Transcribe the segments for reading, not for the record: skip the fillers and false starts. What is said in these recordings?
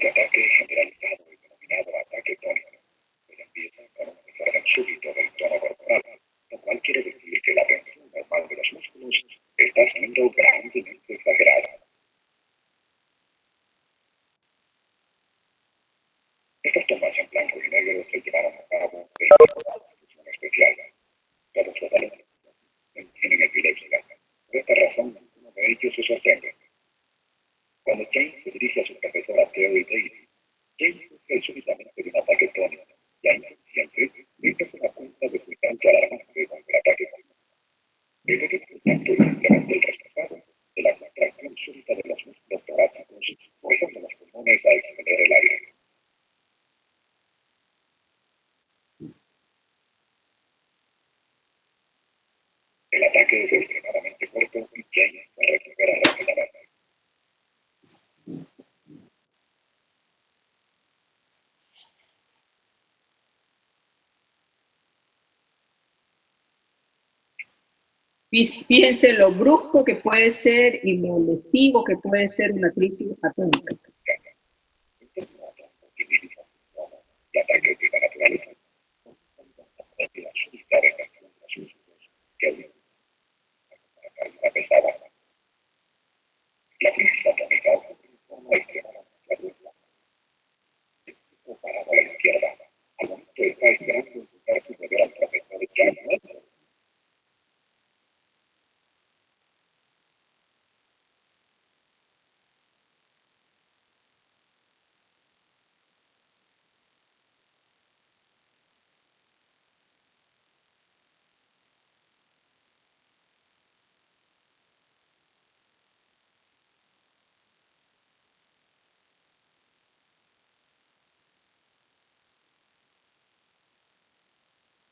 Este ataque generalizado y denominado ataque tónico, pues empieza con un desorden súbito del tono corporal, lo cual quiere decir que la tensión normal de los músculos está siendo grandemente exagerada. Estas tomas en blanco y negro se llevaron a cabo en una institución especial. Todos los alumnos tienen epilepsia. Por esta razón, ninguno de ellos se sorprende. Cuando James se dirige a su profesora Terry Daly, James sufre súbitamente de un ataque tónico. Ya inconsciente, nunca se da cuenta de su tanto alarmante con el ataque tónico. El efecto tanto es simplemente el resultado de la contracción súbita de los músculos torácicos, forzando los pulmones a expeler el aire. El ataque es extremadamente corto y James se recupera rápidamente. Fíjense lo brusco que puede ser y lo lesivo que puede ser una crisis atónica. El ataque de la naturaleza la súbita reacción de los músculos que la carga pesada. La crisis atónica ocurre de forma extremadamente abrupta. Parado a la izquierda, al momento está esperando intentar suceder al profesor Jack Nelson.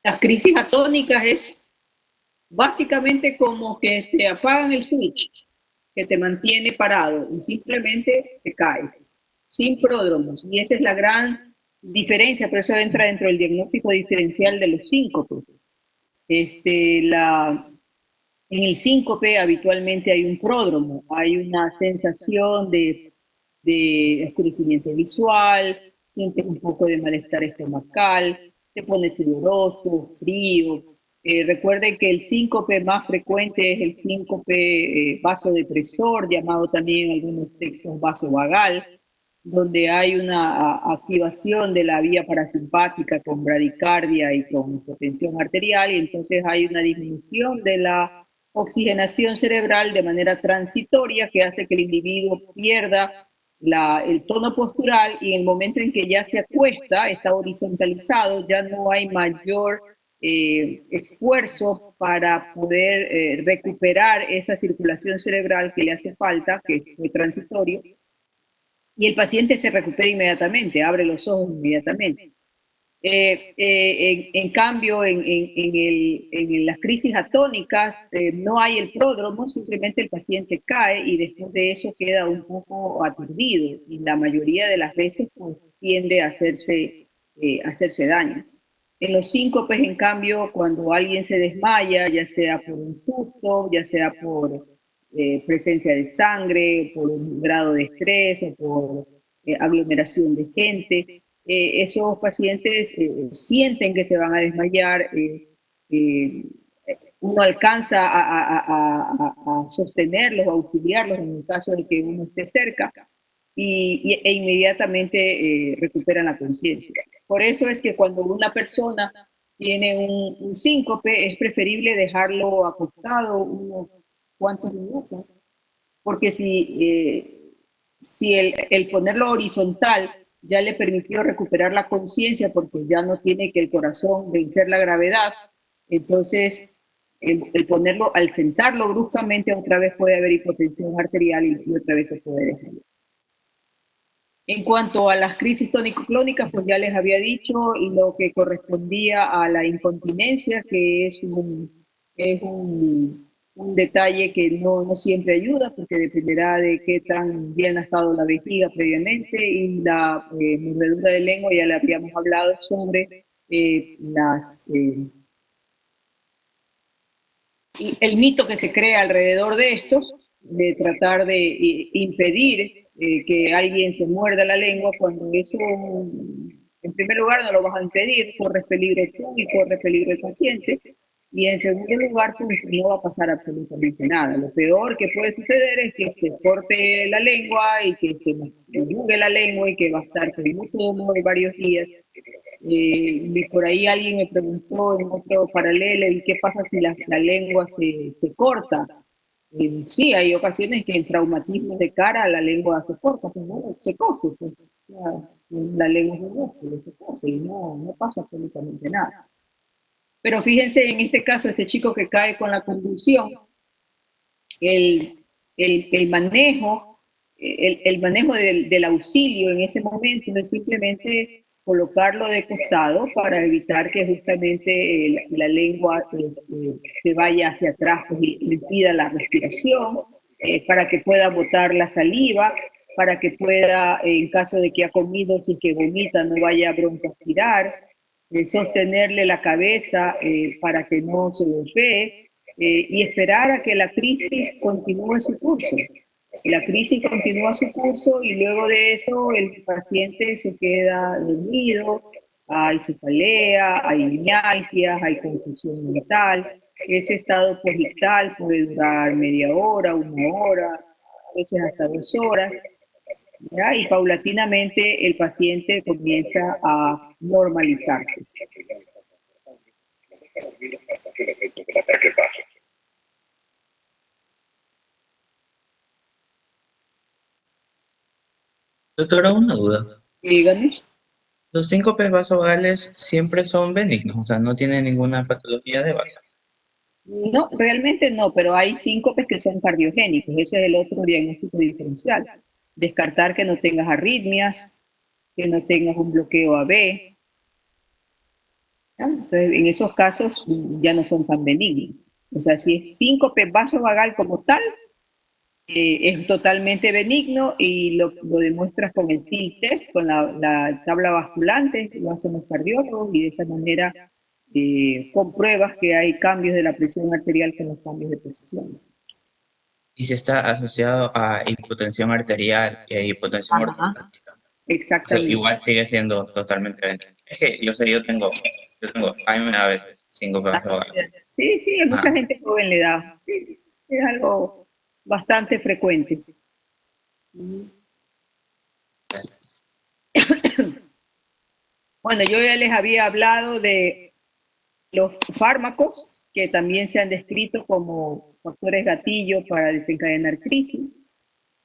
Las crisis atónicas es básicamente como que te apagan el switch, que te mantiene parado y simplemente te caes, sin pródromos. Y esa es la gran diferencia, por eso entra dentro del diagnóstico diferencial de los síncopes. En el síncope habitualmente hay un pródromo, hay una sensación de oscurecimiento visual, sientes un poco de malestar estomacal, te pones sudoroso, frío. Recuerden que el síncope más frecuente es el síncope vasodepresor, llamado también en algunos textos vasovagal, donde hay una activación de la vía parasimpática con bradicardia y con hipotensión arterial, y entonces hay una disminución de la oxigenación cerebral de manera transitoria que hace que el individuo pierda el tono postural, y en el momento en que ya se acuesta, está horizontalizado, ya no hay mayor esfuerzo para poder recuperar esa circulación cerebral que le hace falta, que fue transitorio, y el paciente se recupera inmediatamente, abre los ojos inmediatamente. En cambio, en las crisis atónicas no hay el pródromo, simplemente el paciente cae y después de eso queda un poco aturdido, y la mayoría de las veces pues, tiende a hacerse daño. En los síncopes, en cambio, cuando alguien se desmaya, ya sea por un susto, ya sea por presencia de sangre, por un grado de estrés o por aglomeración de gente, esos pacientes sienten que se van a desmayar, uno alcanza a sostenerlos, a auxiliarlos en el caso de que uno esté cerca, e inmediatamente recuperan la conciencia. Por eso es que cuando una persona tiene un síncope, es preferible dejarlo acostado unos cuantos minutos, porque si el ponerlo horizontal ya le permitió recuperar la conciencia porque ya no tiene que el corazón vencer la gravedad, entonces el ponerlo, al sentarlo bruscamente, otra vez puede haber hipotensión arterial y otra vez se puede desmayar. En cuanto a las crisis tónico-clónicas, pues ya les había dicho lo que correspondía a la incontinencia, que es un detalle que no siempre ayuda, porque dependerá de qué tan bien ha estado la vejiga previamente, y la mordedura de lengua, ya le habíamos hablado sobre y el mito que se crea alrededor de esto, de tratar de impedir que alguien se muerda la lengua, cuando eso, en primer lugar, no lo vas a impedir, corres peligro tú y corre peligro el paciente, y en segundo lugar, pues no va a pasar absolutamente nada. Lo peor que puede suceder es que se corte la lengua y que se yugue la lengua y que va a estar con mucho dolor varios días. Y por ahí alguien me preguntó en otro paralelo, ¿y qué pasa si la lengua se corta? Sí, hay ocasiones que el traumatismo de cara a la lengua se corta, pues no, se cose, pues, la lengua es un músculo, se cose y no pasa absolutamente nada. Pero fíjense en este caso, este chico que cae con la convulsión, el, el manejo, el manejo del auxilio en ese momento es simplemente colocarlo de costado para evitar que justamente la lengua se vaya hacia atrás pues, y impida la respiración, para que pueda botar la saliva, para que pueda, en caso de que ha comido, si que vomita, no vaya a broncoaspirar, sostenerle la cabeza para que no se golpee, y esperar a que la crisis continúe su curso. La crisis continúa su curso y luego de eso el paciente se queda dormido, hay cefalea, hay mialgias, hay confusión mental. Ese estado posictal puede durar media hora, una hora, a veces hasta 2 horas. ¿Ya? Y paulatinamente el paciente comienza a normalizarse. Doctora, una duda. Dígame. ¿Los síncopes vasovagales siempre son benignos? O sea, no tienen ninguna patología de base. No, realmente no, pero hay síncopes que son cardiogénicos. Ese es el otro diagnóstico diferencial. Descartar que no tengas arritmias, que no tengas un bloqueo AB. ¿Ya? Entonces, en esos casos ya no son tan benignos. O sea, si es síncope vasovagal como tal, es totalmente benigno y lo demuestras con el TIL test, con la tabla basculante, lo hacen los cardiólogos y de esa manera compruebas que hay cambios de la presión arterial con los cambios de posición. Y si está asociado a hipotensión arterial y a hipotensión Ajá, ortostática. Eso exactamente. igual sigue siendo totalmente benigno. Es que yo sé, a mí me da a veces síncope vasovagal. Sí, sí, a mucha Ah, gente joven le da. Sí, es algo bastante frecuente. gracias. Bueno, yo ya les había hablado de los fármacos que también se han descrito como factores gatillo para desencadenar crisis.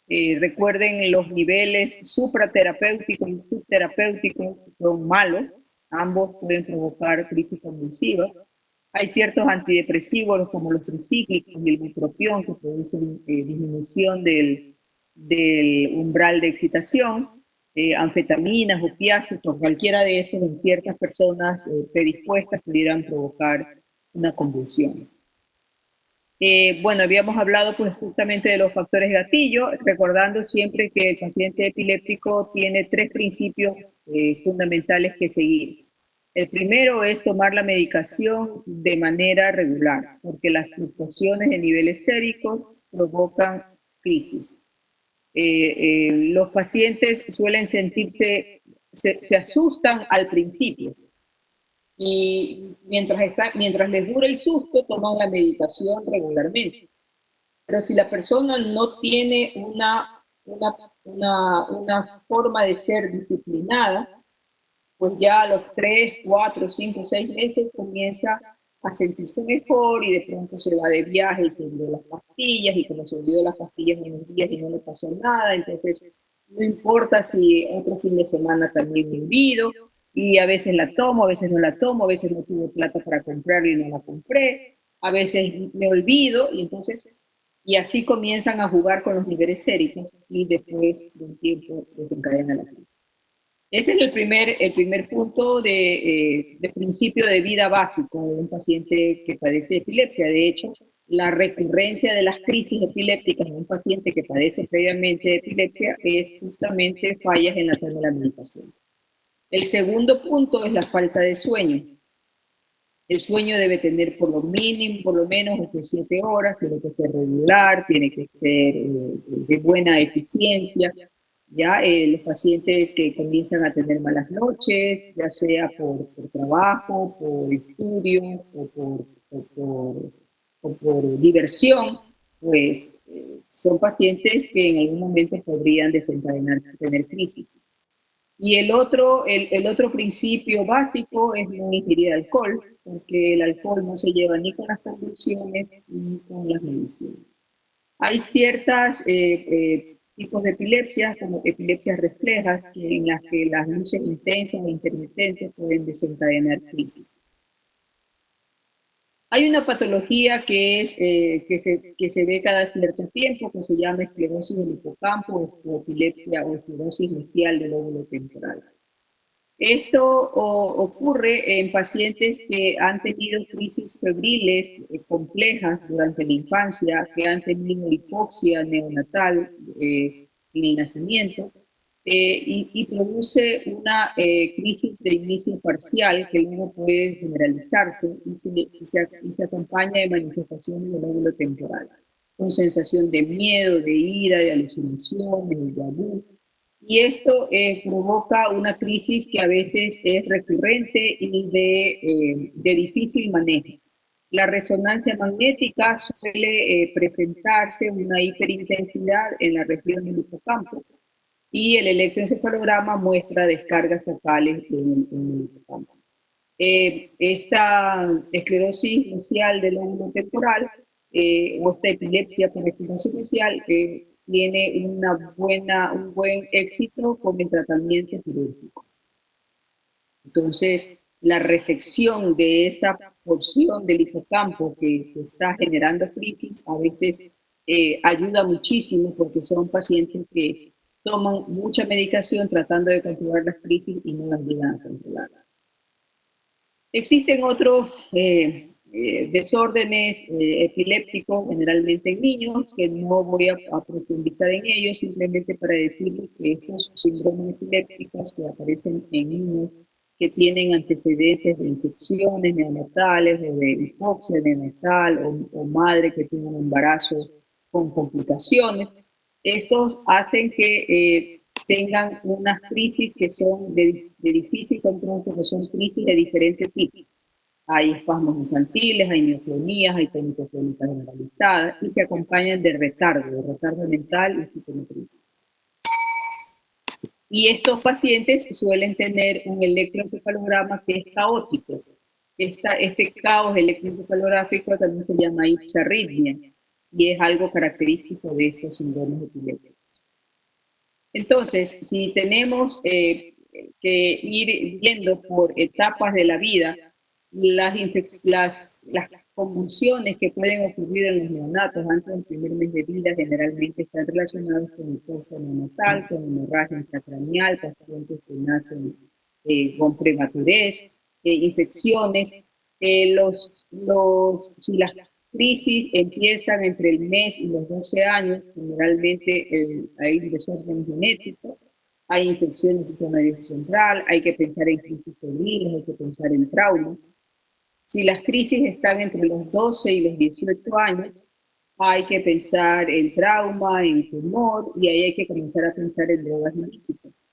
Recuerden, los niveles supraterapéuticos y subterapéuticos son malos, ambos pueden provocar crisis convulsiva. Hay ciertos antidepresivos como los tricíclicos y el bupropión que producen disminución del umbral de excitación, anfetaminas, opiáceos o cualquiera de esos en ciertas personas predispuestas pudieran provocar una convulsión. Bueno, habíamos hablado pues justamente de los factores gatillo, recordando siempre que el paciente epiléptico tiene 3 principios fundamentales que seguir. El primero es tomar la medicación de manera regular, porque las fluctuaciones de niveles séricos provocan crisis. Los pacientes suelen sentirse, se asustan al principio, y mientras les dura el susto, toman la medicación regularmente. Pero si la persona no tiene una forma de ser disciplinada, pues ya a los 3, 4, 5, 6 meses comienza a sentirse mejor y de pronto se va de viaje y se olvidó las pastillas, y como se olvidó las pastillas en unos días y no le pasó nada, entonces no importa si otro fin de semana también me olvido, y a veces la tomo, a veces no la tomo, a veces no tuve plata para comprarla y no la compré, a veces me olvido, y entonces, y así comienzan a jugar con los niveles séricos y después de un tiempo desencadena la crisis. Ese es el primer punto de principio de vida básico de un paciente que padece epilepsia. De hecho, la recurrencia de las crisis epilépticas en un paciente que padece previamente epilepsia es justamente fallas en la toma de la medicación. El segundo punto es la falta de sueño. El sueño debe tener por lo mínimo, por lo menos 7 horas, tiene que ser regular, tiene que ser de buena eficiencia. Ya los pacientes que comienzan a tener malas noches, ya sea por trabajo, por estudios o por diversión, pues son pacientes que en algún momento podrían desencadenar, tener crisis. Y el otro principio básico es no ingerir alcohol, porque el alcohol no se lleva ni con las convulsiones ni con las medicinas. Hay ciertos tipos de epilepsias, como epilepsias reflejas, en las que las luces intensas e intermitentes pueden desencadenar crisis. Hay una patología que se ve cada cierto tiempo, que se llama esclerosis del hipocampo o epilepsia o esclerosis mesial del lóbulo temporal. Esto ocurre en pacientes que han tenido crisis febriles complejas durante la infancia, que han tenido hipoxia neonatal en el nacimiento, y produce una crisis de inicio parcial que luego puede generalizarse y se acompaña de manifestaciones del lóbulo temporal, con sensación de miedo, de ira, de alucinaciones, de déjà vu. Y esto provoca una crisis que a veces es recurrente y de difícil manejo. La resonancia magnética suele presentarse una hiperintensidad en la región del hipocampo y el electroencefalograma muestra descargas focales en el hipocampo. Esta esclerosis mesial del lóbulo temporal o esta epilepsia por esclerosis mesial tiene un buen éxito con el tratamiento quirúrgico. Entonces, la resección de esa porción del hipocampo que está generando crisis a veces ayuda muchísimo, porque son pacientes que toman mucha medicación tratando de controlar las crisis y no las llegan a controlar. Existen otros desórdenes epilépticos, generalmente en niños, que no voy a profundizar en ellos, simplemente para decirles que estos síndromes epilépticos que aparecen en niños que tienen antecedentes de infecciones neonatales o de hipoxia neonatal o madre que tiene un embarazo con complicaciones, estos hacen que tengan unas crisis que son de difícil control, porque son crisis de diferentes tipos. Hay espasmos infantiles, hay neoclonías, hay tónicos clónicas generalizadas y se acompañan de retardo mental y psicomotricidad. Y estos pacientes suelen tener un electroencefalograma que es caótico. Este caos electroencefalográfico también se llama ipsarritmia y es algo característico de estos síndromes epilépticos. Entonces, si tenemos que ir viendo por etapas de la vida, las convulsiones que pueden ocurrir en los neonatos antes del primer mes de vida generalmente están relacionadas con hipoxia neonatal, con hemorragia intracraneal, pacientes que nacen con prematurez, infecciones. Si las crisis empiezan entre el mes y los 12 años, generalmente hay un desorden genético, hay infecciones del sistema nervioso central, hay que pensar en crisis febriles, hay que pensar en trauma. Si las crisis están entre los 12 y los 18 años, hay que pensar en trauma, en tumor, y ahí hay que comenzar a pensar en drogas ilícitas.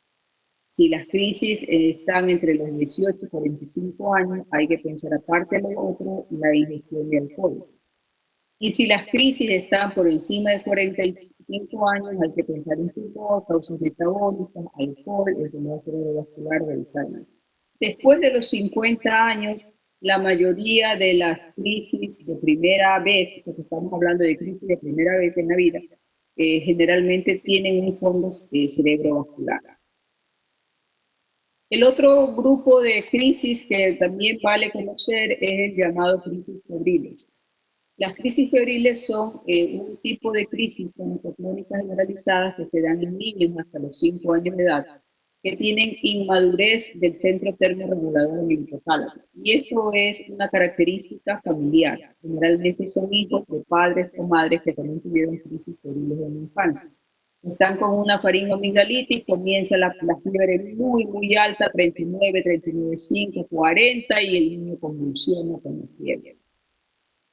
Si las crisis están entre los 18 y 45 años, hay que pensar, aparte de lo otro, la ingestión de alcohol. Y si las crisis están por encima de 45 años, hay que pensar en tumor, causas metabólicas, alcohol, enfermedad cerebrovascular del Alzheimer. Después de los 50 años, la mayoría de las crisis de primera vez, porque estamos hablando de crisis de primera vez en la vida, generalmente tienen un fondo cerebrovascular. El otro grupo de crisis que también vale conocer es el llamado crisis febriles. Las crisis febriles son un tipo de crisis tónico-clónicas generalizadas que se dan en niños hasta los 5 años de edad, que tienen inmadurez del centro termorregulador del hipotálamo. Y esto es una característica familiar. Generalmente son hijos de padres o madres que también tuvieron crisis febriles en la infancia. Están con una faringoamigdalitis, comienza la fiebre muy, muy alta, 39, 39,5, 40, y el niño convulsiona con la fiebre.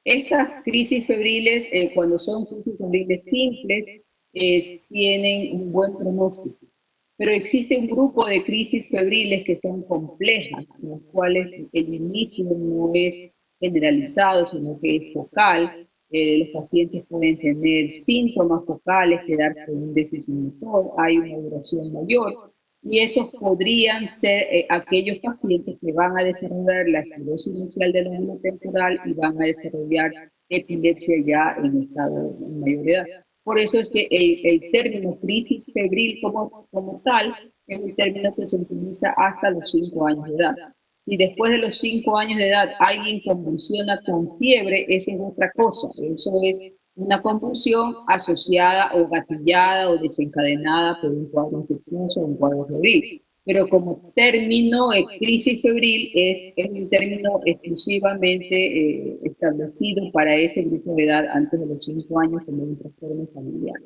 Estas crisis febriles, cuando son crisis febriles simples, tienen un buen pronóstico. Pero existe un grupo de crisis febriles que son complejas, en las cuales el inicio no es generalizado, sino que es focal. Los pacientes pueden tener síntomas focales, quedar con un déficit motor, hay una duración mayor, y esos podrían ser aquellos pacientes que van a desarrollar la esclerosis inicial del lóbulo temporal y van a desarrollar epilepsia ya en estado de mayor edad. Por eso es que el término crisis febril como tal es un término que se utiliza hasta los 5 años de edad. Si después de los 5 años de edad alguien convulsiona con fiebre, eso es otra cosa. Eso es una convulsión asociada o gatillada o desencadenada por un cuadro infeccioso o un cuadro febril. Pero como término, crisis febril es un término exclusivamente establecido para ese grupo de edad antes de los 5 años como un trastorno familiar.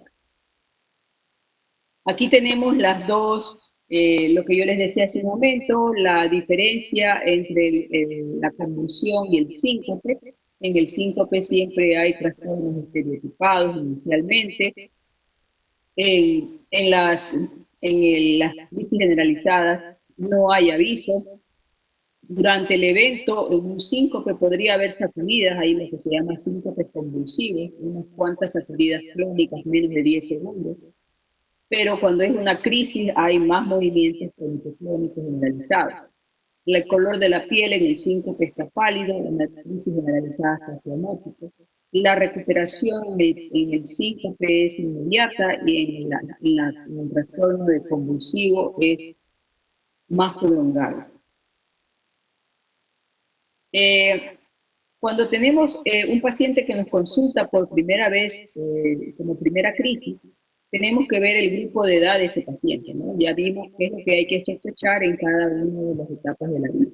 Aquí tenemos las dos, lo que yo les decía hace un momento, la diferencia entre la convulsión y el síncope. En el síncope siempre hay trastornos estereotipados inicialmente. En las crisis generalizadas no hay aviso. Durante el evento, en un síncope podría haber sacudidas, ahí lo que se llama síncopes convulsivos, unas cuantas sacudidas crónicas, menos de 10 segundos. Pero cuando es una crisis hay más movimientos crónicos generalizados. El color de la piel en el síncope está pálido, en la crisis generalizada está cianótico. La recuperación en el síncope es inmediata y en el trastorno de convulsivo es más prolongado. Cuando tenemos un paciente que nos consulta por primera vez, como primera crisis, tenemos que ver el grupo de edad de ese paciente, ¿no? Ya vimos qué es lo que hay que sospechar en cada una de las etapas de la vida.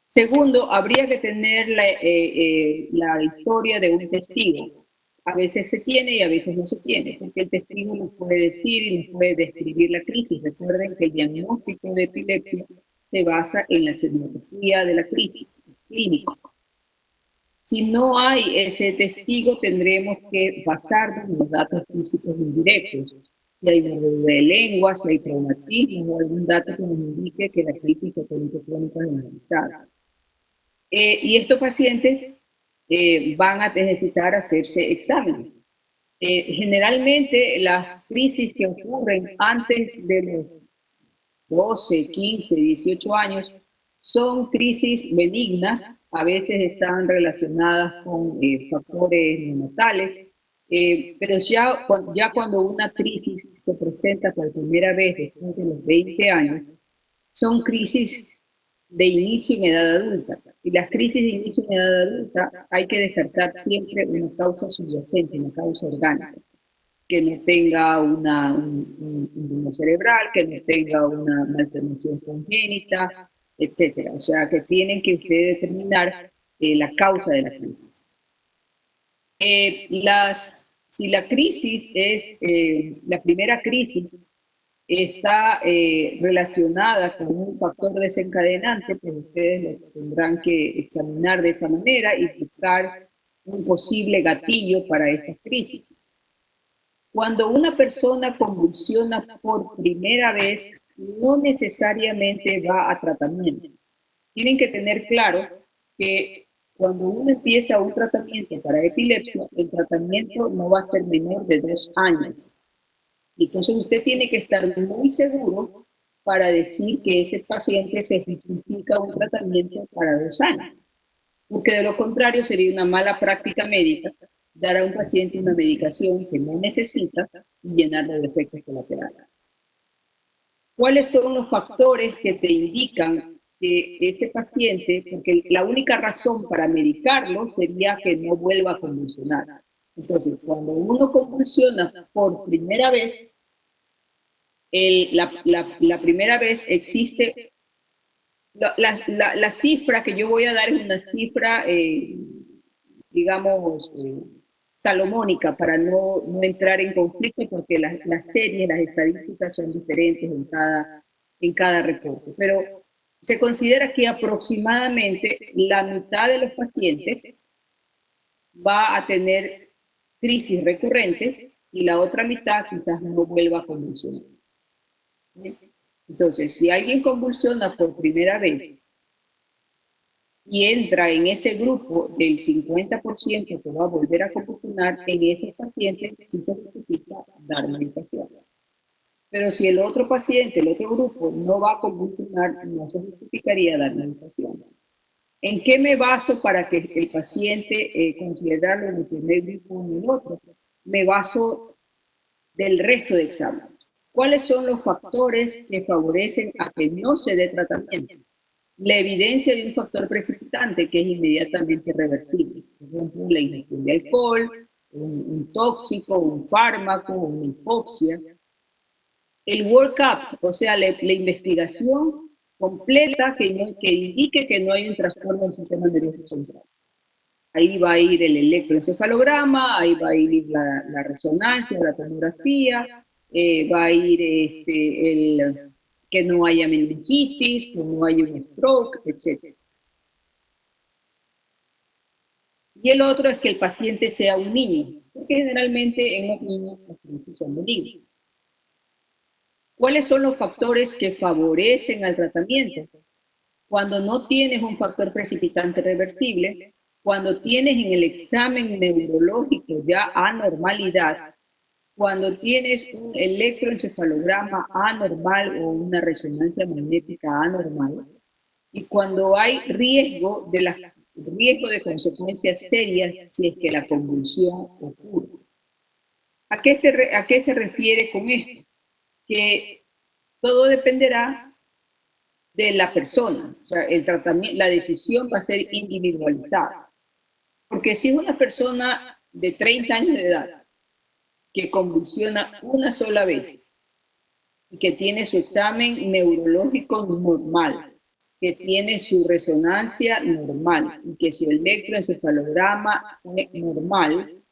Segundo, habría que tener la historia de un testigo. A veces se tiene y a veces no se tiene, porque el testigo nos puede decir y nos puede describir la crisis. Recuerden que el diagnóstico de epilepsia se basa en la semiología de la crisis, clínico. Si no hay ese testigo, tendremos que basarnos en los datos físicos indirectos. Si hay mordedura de lengua, si hay traumatismo o algún dato que nos indique que la crisis es crónica generalizada. Y estos pacientes van a necesitar hacerse exámenes. Generalmente las crisis que ocurren antes de los 12, 15, 18 años son crisis benignas, a veces están relacionadas con factores neonatales, pero ya cuando una crisis se presenta por primera vez después de los 20 años, son crisis de inicio en edad adulta. Y las crisis de inicio en edad adulta hay que descartar siempre una causa subyacente, una causa orgánica, que no tenga un daño cerebral, que no tenga una malformación congénita, etcétera. O sea, que tienen que ustedes determinar la causa de la crisis. Si la crisis es, la primera crisis está relacionada con un factor desencadenante, pues ustedes lo tendrán que examinar de esa manera y buscar un posible gatillo para estas crisis. Cuando una persona convulsiona por primera vez, no necesariamente va a tratamiento. Tienen que tener claro que cuando uno empieza un tratamiento para epilepsia, el tratamiento no va a ser menor de 2 años. Entonces usted tiene que estar muy seguro para decir que ese paciente se justifica un tratamiento para 2 años. Porque de lo contrario sería una mala práctica médica dar a un paciente una medicación que no necesita y llenarlo de efectos colaterales. ¿Cuáles son los factores que te indican que ese paciente, porque la única razón para medicarlo sería que no vuelva a convulsionar? Entonces, cuando uno convulsiona por primera vez, la primera vez existe, la cifra que yo voy a dar es una cifra, digamos, salomónica, para no entrar en conflicto, porque las series, las estadísticas son diferentes en cada reporte. Pero se considera que aproximadamente la mitad de los pacientes va a tener crisis recurrentes y la otra mitad quizás no vuelva a convulsionar. Entonces, si alguien convulsiona por primera vez y entra en ese grupo del 50% que va a volver a convulsionar, en ese paciente sí se justifica dar medicación. Pero si el otro paciente, el otro grupo, no va a convulsionar, no se justificaría dar medicación. ¿En qué me baso para que el paciente considerarlo en el primer grupo o en el otro? Me baso del resto de exámenes. ¿Cuáles son los factores que favorecen a que no se dé tratamiento? La evidencia de un factor precipitante que es inmediatamente reversible. Por ejemplo, la ingestión de alcohol, un tóxico, un fármaco, una hipoxia. El workup, o sea, la investigación completa que indique que no hay un trastorno del sistema nervioso central. Ahí va a ir el electroencefalograma, ahí va a ir la resonancia, la tomografía, va a ir que no haya meningitis, que no haya un stroke, etc. Y el otro es que el paciente sea un niño, porque generalmente en los niños las crisis son benignas. ¿Cuáles son los factores que favorecen al tratamiento? Cuando no tienes un factor precipitante reversible, cuando tienes en el examen neurológico ya anormalidad, cuando tienes un electroencefalograma anormal o una resonancia magnética anormal, y cuando hay riesgo de consecuencias serias si es que la convulsión ocurre. ¿A qué se refiere con esto? Que todo dependerá de la persona. O sea, el tratamiento, la decisión va a ser individualizada. Porque si es una persona de 30 años de edad que convulsiona una sola vez y que tiene su examen neurológico normal, que tiene su resonancia normal y que su electroencefalograma es normal,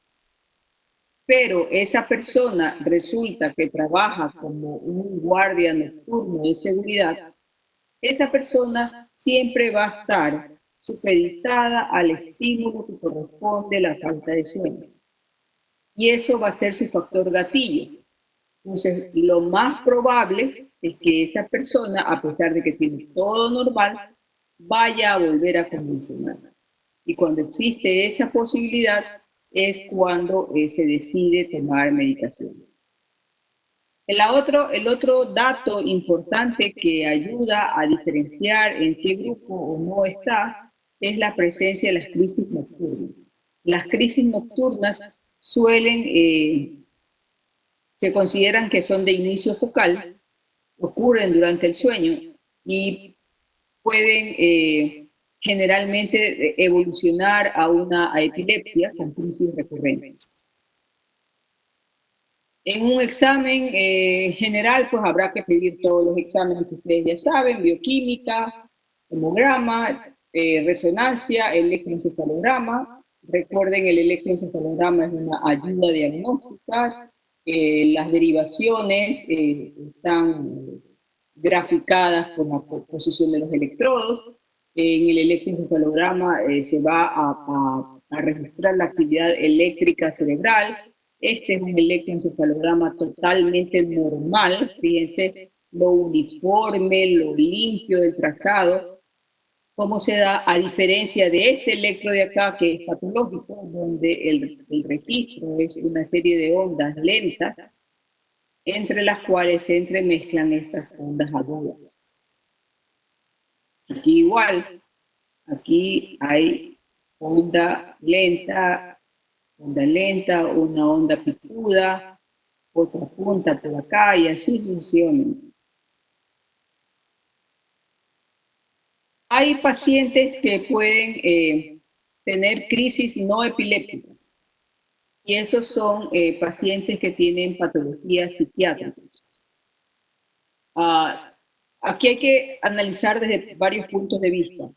pero esa persona resulta que trabaja como un guardia nocturno de seguridad, esa persona siempre va a estar supeditada al estímulo que corresponde a la falta de sueño. Y eso va a ser su factor gatillo. Entonces, lo más probable es que esa persona, a pesar de que tiene todo normal, vaya a volver a convulsionar. Y cuando existe esa posibilidad es cuando se decide tomar medicación. El otro dato importante que ayuda a diferenciar en qué grupo o no está es la presencia de las crisis nocturnas. Las crisis nocturnas se consideran que son de inicio focal, ocurren durante el sueño y pueden generalmente evolucionar a una epilepsia con crisis recurrentes. En un examen general, pues habrá que pedir todos los exámenes que ustedes ya saben, bioquímica, hemograma, resonancia, electroencefalograma. Recuerden, el electroencefalograma es una ayuda diagnóstica. Las derivaciones están graficadas con la posición de los electrodos. En el electroencefalograma se va a registrar la actividad eléctrica cerebral. Este es un electroencefalograma totalmente normal, fíjense lo uniforme, lo limpio del trazado, cómo se da a diferencia de este electro de acá que es patológico, donde el registro es una serie de ondas lentas, entre las cuales se entremezclan estas ondas agudas. Aquí igual, aquí hay onda lenta, una onda picuda, otra punta por acá y así sucesivamente. Hay pacientes que pueden tener crisis no epilépticas y esos son pacientes que tienen patologías psiquiátricas. Aquí hay que analizar desde varios puntos de vista.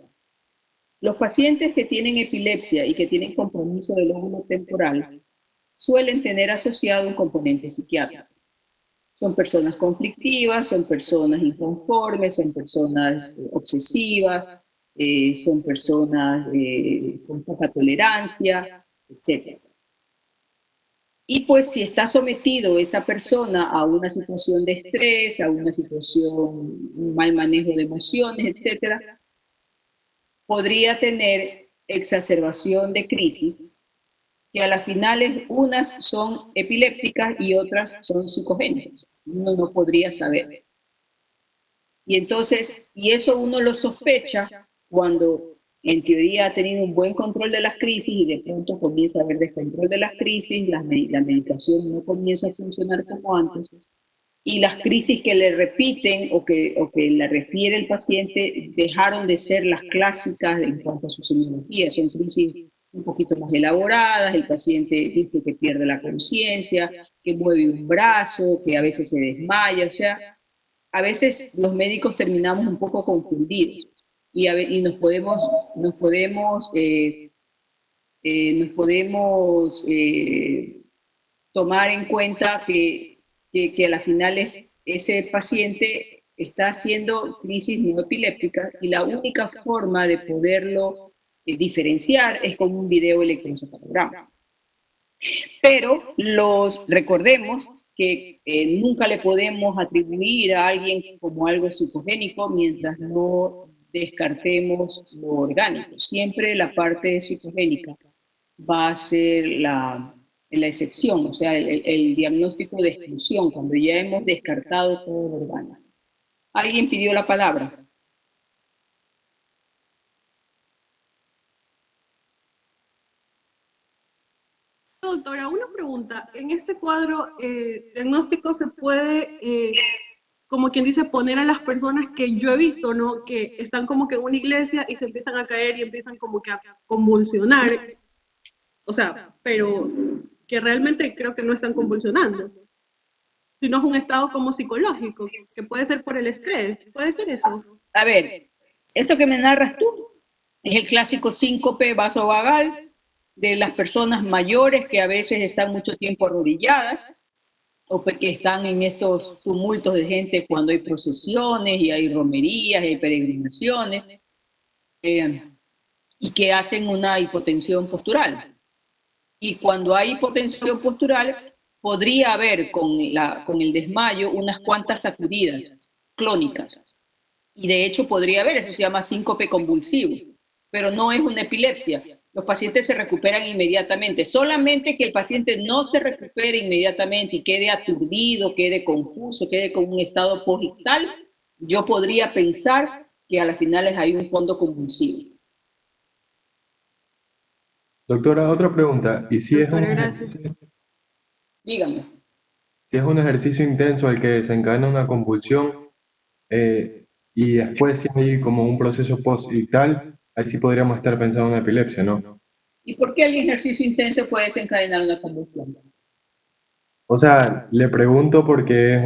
Los pacientes que tienen epilepsia y que tienen compromiso del lóbulo temporal suelen tener asociado un componente psiquiátrico. Son personas conflictivas, son personas inconformes, son personas obsesivas, son personas con poca tolerancia, etc. Y pues si está sometido esa persona a una situación de estrés, a una situación, un mal manejo de emociones, etcétera, podría tener exacerbación de crisis, que a las finales unas son epilépticas y otras son psicogénicas. Uno no podría saber. Y entonces, y eso uno lo sospecha cuando en teoría ha tenido un buen control de las crisis y de pronto comienza a haber descontrol de las crisis, la medicación no comienza a funcionar como antes, y las crisis que le repiten o que le refiere el paciente dejaron de ser las clásicas en cuanto a su semiología, son crisis un poquito más elaboradas, el paciente dice que pierde la conciencia, que mueve un brazo, que a veces se desmaya, o sea, a veces los médicos terminamos un poco confundidos y nos podemos, nos podemos tomar en cuenta que a la final ese paciente está haciendo crisis no epiléptica y la única forma de poderlo diferenciar es con un video electroencefalograma. Pero recordemos que nunca le podemos atribuir a alguien como algo psicogénico mientras no descartemos lo orgánico. Siempre la parte psicogénica va a ser la excepción, o sea, el diagnóstico de exclusión, cuando ya hemos descartado todo lo orgánico. ¿Alguien pidió la palabra? Doctora, una pregunta. En este cuadro diagnóstico se puede, como quien dice, poner a las personas que yo he visto, ¿no? Que están como que en una iglesia y se empiezan a caer y empiezan como que a convulsionar. O sea, pero que realmente creo que no están convulsionando, sino es un estado como psicológico, que puede ser por el estrés. ¿Puede ser eso? A ver, eso que me narras tú es el clásico síncope vasovagal de las personas mayores que a veces están mucho tiempo arrodilladas o que están en estos tumultos de gente cuando hay procesiones y hay romerías y hay peregrinaciones y que hacen una hipotensión postural. Y cuando hay hipotensión postural, podría haber con el desmayo unas cuantas sacudidas clónicas. Y de hecho podría haber, eso se llama síncope convulsivo, pero no es una epilepsia. Los pacientes se recuperan inmediatamente. Solamente que el paciente no se recupere inmediatamente y quede aturdido, quede confuso, quede con un estado posictal, yo podría pensar que a las finales hay un fondo convulsivo. Doctora, otra pregunta. ¿Y si es Doctora, gracias. Dígame. si es un ejercicio intenso el que desencadena una convulsión y después si hay como un proceso post-ictal, ahí sí podríamos estar pensando en epilepsia, ¿no? ¿Y por qué el ejercicio intenso puede desencadenar una convulsión? O sea, le pregunto porque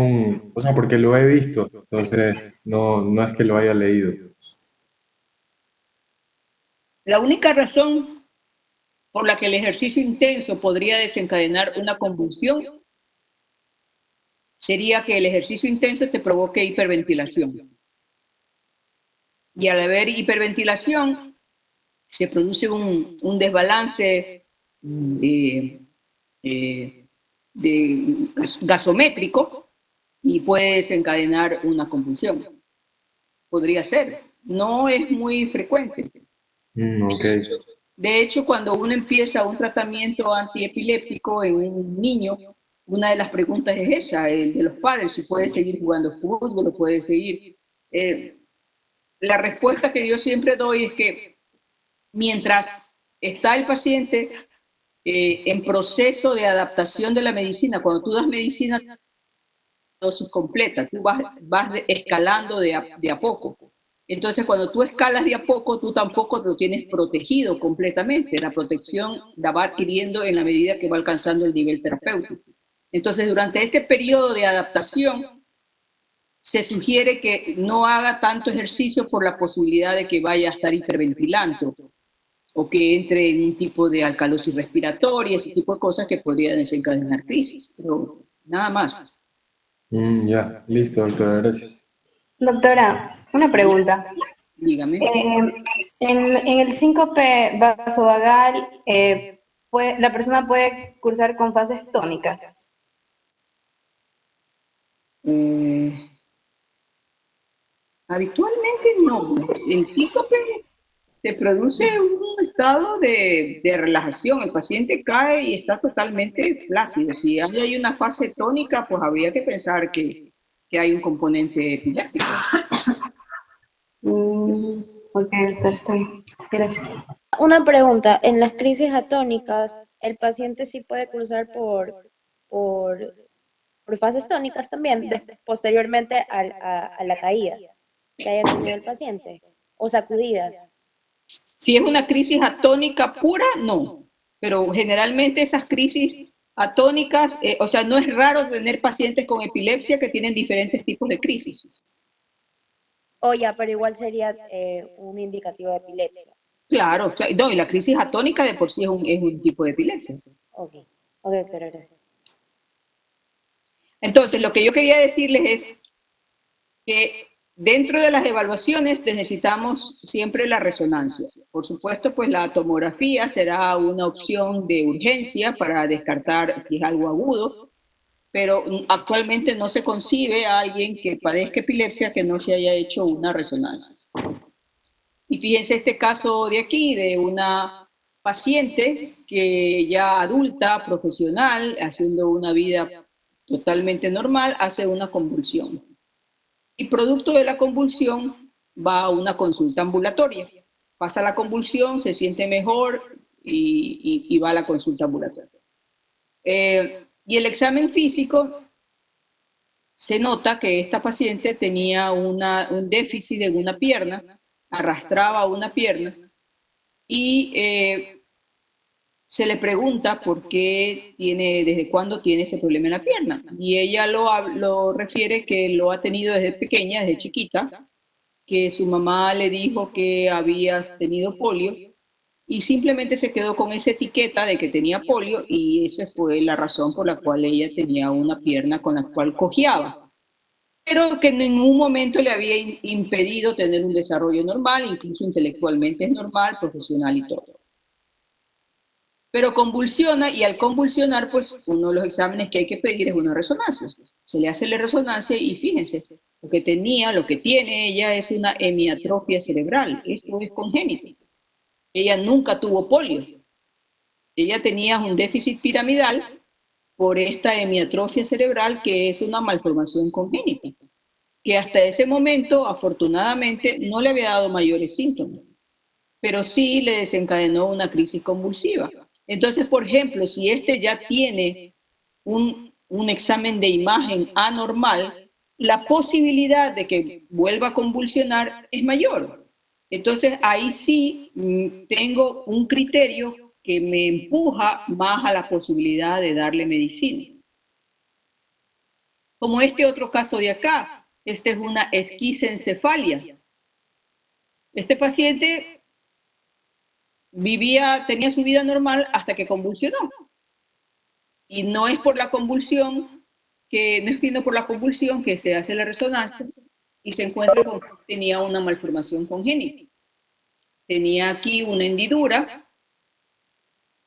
o sea, porque lo he visto, entonces no es que lo haya leído. La única razón por la que el ejercicio intenso podría desencadenar una convulsión sería que el ejercicio intenso te provoque hiperventilación. Y al haber hiperventilación, se produce un desbalance gasométrico y puede desencadenar una convulsión. Podría ser. No es muy frecuente. Ok. De hecho, cuando uno empieza un tratamiento antiepiléptico en un niño, una de las preguntas es esa, el de los padres, si puede seguir jugando fútbol o puede seguir. La respuesta que yo siempre doy es que mientras está el paciente en proceso de adaptación de la medicina, cuando tú das medicina, dosis completa, tú vas escalando de a poco. Entonces, cuando tú escalas de a poco, tú tampoco lo tienes protegido completamente. La protección la va adquiriendo en la medida que va alcanzando el nivel terapéutico. Entonces, durante ese periodo de adaptación, se sugiere que no haga tanto ejercicio por la posibilidad de que vaya a estar hiperventilando o que entre en un tipo de alcalosis respiratoria, ese tipo de cosas que podrían desencadenar crisis, pero nada más. Ya, listo, doctora, gracias. Doctora, una pregunta. Dígame. En el síncope vasovagal, la persona puede cursar con fases tónicas. Habitualmente no. El síncope se produce un estado de relajación. El paciente cae y está totalmente flácido. Si hay una fase tónica, pues habría que pensar que hay un componente epiléptico. Ok, doctor, está bien. Gracias. Una pregunta, en las crisis atónicas, ¿el paciente sí puede cursar por, por fases tónicas también, posteriormente a la caída que haya tenido el paciente? ¿O sacudidas? Si es una crisis atónica pura, no. Pero generalmente esas crisis atónicas, o sea, no es raro tener pacientes con epilepsia que tienen diferentes tipos de crisis. O ya, pero igual sería un indicativo de epilepsia. Claro, no, y la crisis atónica de por sí es un tipo de epilepsia. Ok, ok, doctora, gracias. Entonces, lo que yo quería decirles es que dentro de las evaluaciones necesitamos siempre la resonancia. Por supuesto, pues la tomografía será una opción de urgencia para descartar si es algo agudo, pero actualmente no se concibe a alguien que padezca epilepsia que no se haya hecho una resonancia. Y fíjense este caso de aquí, de una paciente que ya adulta, profesional, haciendo una vida totalmente normal, hace una convulsión. Y producto de la convulsión va a una consulta ambulatoria. Pasa la convulsión, se siente mejor y va a la consulta ambulatoria. Y el examen físico se nota que esta paciente tenía un déficit en una pierna, arrastraba una pierna y se le pregunta por qué desde cuándo tiene ese problema en la pierna. Y ella lo refiere que lo ha tenido desde pequeña, desde chiquita, que su mamá le dijo que había tenido polio y simplemente se quedó con esa etiqueta de que tenía polio y esa fue la razón por la cual ella tenía una pierna con la cual cojeaba. Pero que en ningún momento le había impedido tener un desarrollo normal, incluso intelectualmente es normal, profesional y todo. Pero convulsiona y al convulsionar, pues uno de los exámenes que hay que pedir es una resonancia. Se le hace la resonancia y fíjense, lo que tiene ella es una hemiatrofia cerebral. Esto es congénito. Ella nunca tuvo polio. Ella tenía un déficit piramidal por esta hemiatrofia cerebral que es una malformación congénita, que hasta ese momento, afortunadamente, no le había dado mayores síntomas, pero sí le desencadenó una crisis convulsiva. Entonces, por ejemplo, si ya tiene un examen de imagen anormal, la posibilidad de que vuelva a convulsionar es mayor. Entonces, ahí sí tengo un criterio que me empuja más a la posibilidad de darle medicina. Como este otro caso de acá, es una esquisencefalia. Este paciente tenía su vida normal hasta que convulsionó. Y no es por la convulsión que se hace la resonancia y se encuentra con que tenía una malformación congénita. Tenía aquí una hendidura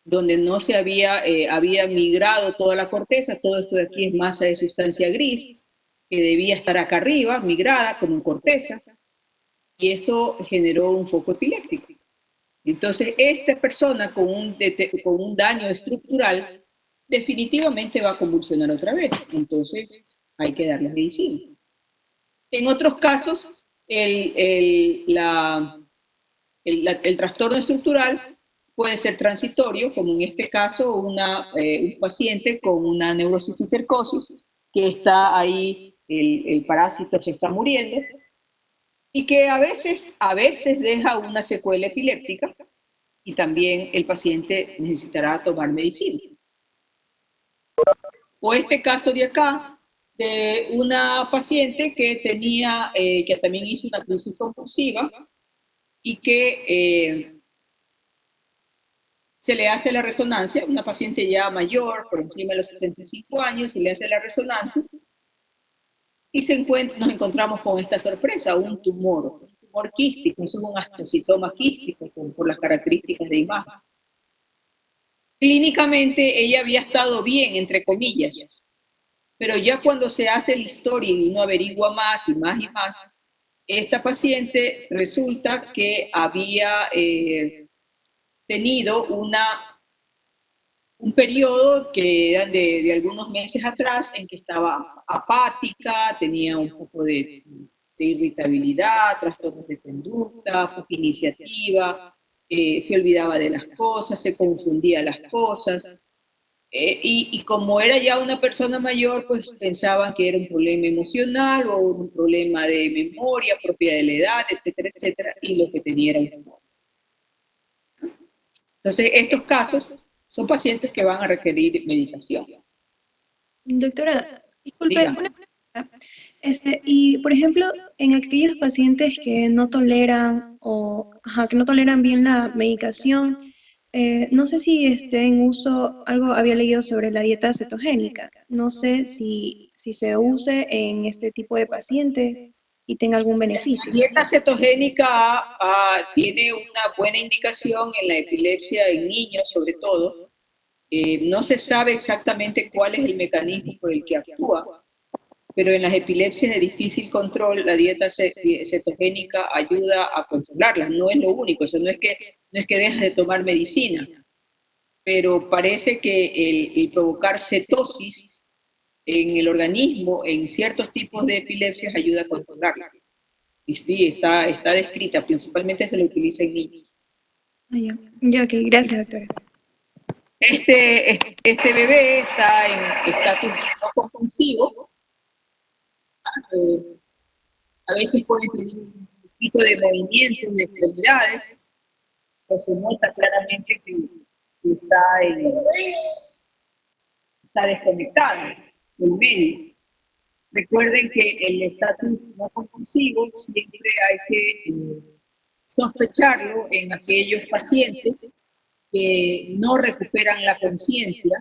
donde no se había migrado toda la corteza, todo esto de aquí es masa de sustancia gris, que debía estar acá arriba, migrada como corteza, y esto generó un foco epiléptico. Entonces, esta persona con un daño estructural definitivamente va a convulsionar otra vez. Entonces, hay que darle medicina. En otros casos, el trastorno estructural puede ser transitorio, como en este caso un paciente con una neurocisticercosis, que está ahí, el parásito se está muriendo, y que a veces deja una secuela epiléptica y también el paciente necesitará tomar medicina. O este caso de acá, de una paciente que que también hizo una crisis convulsiva y que se le hace la resonancia, una paciente ya mayor, por encima de los 65 años, se le hace la resonancia y nos encontramos con esta sorpresa, un tumor quístico, es un astocitoma quístico por las características de imagen. clínicamente ella había estado bien, entre comillas, pero ya cuando se hace la historia y uno averigua más y más y más, esta paciente resulta que había tenido un periodo que eran de algunos meses atrás en que estaba apática, tenía un poco de irritabilidad, trastornos de conducta, poca iniciativa, se olvidaba de las cosas, se confundía las cosas. Y como era ya una persona mayor, pues pensaban que era un problema emocional o un problema de memoria propia de la edad, etcétera, etcétera, y lo que tenía era un tumor. Entonces, estos casos son pacientes que van a requerir medicación. Doctora, disculpe, Dígame. una pregunta. Y por ejemplo, en aquellos pacientes que no toleran que no toleran bien la medicación, no sé si esté en uso, algo había leído sobre la dieta cetogénica. No sé si se use en este tipo de pacientes y tenga algún La beneficio. dieta cetogénica tiene una buena indicación en la epilepsia en niños, sobre todo. No se sabe exactamente cuál es el mecanismo por el que actúa, pero en las epilepsias de difícil control, la dieta cetogénica ayuda a controlarlas. No es lo único, no es que dejas de tomar medicina, pero parece que el provocar cetosis en el organismo, en ciertos tipos de epilepsias, ayuda a controlarla. Y sí, está descrita, principalmente se lo utiliza en niños. Ya, ok, gracias, doctora. Este bebé está en estatus no compulsivo. A veces puede tener un poquito de movimiento de extremidades, pero se nota claramente que está desconectado del medio. Recuerden que el estatus no compulsivo siempre hay que sospecharlo en aquellos pacientes que no recuperan la conciencia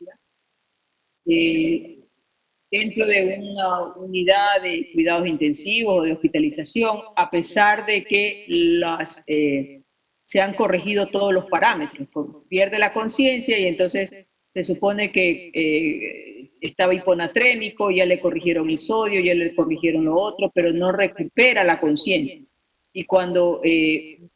dentro de una unidad de cuidados intensivos o de hospitalización, a pesar de que se han corregido todos los parámetros. Pierde la conciencia y entonces se supone que estaba hiponatrémico, ya le corrigieron el sodio, ya le corrigieron lo otro, pero no recupera la conciencia. Y cuando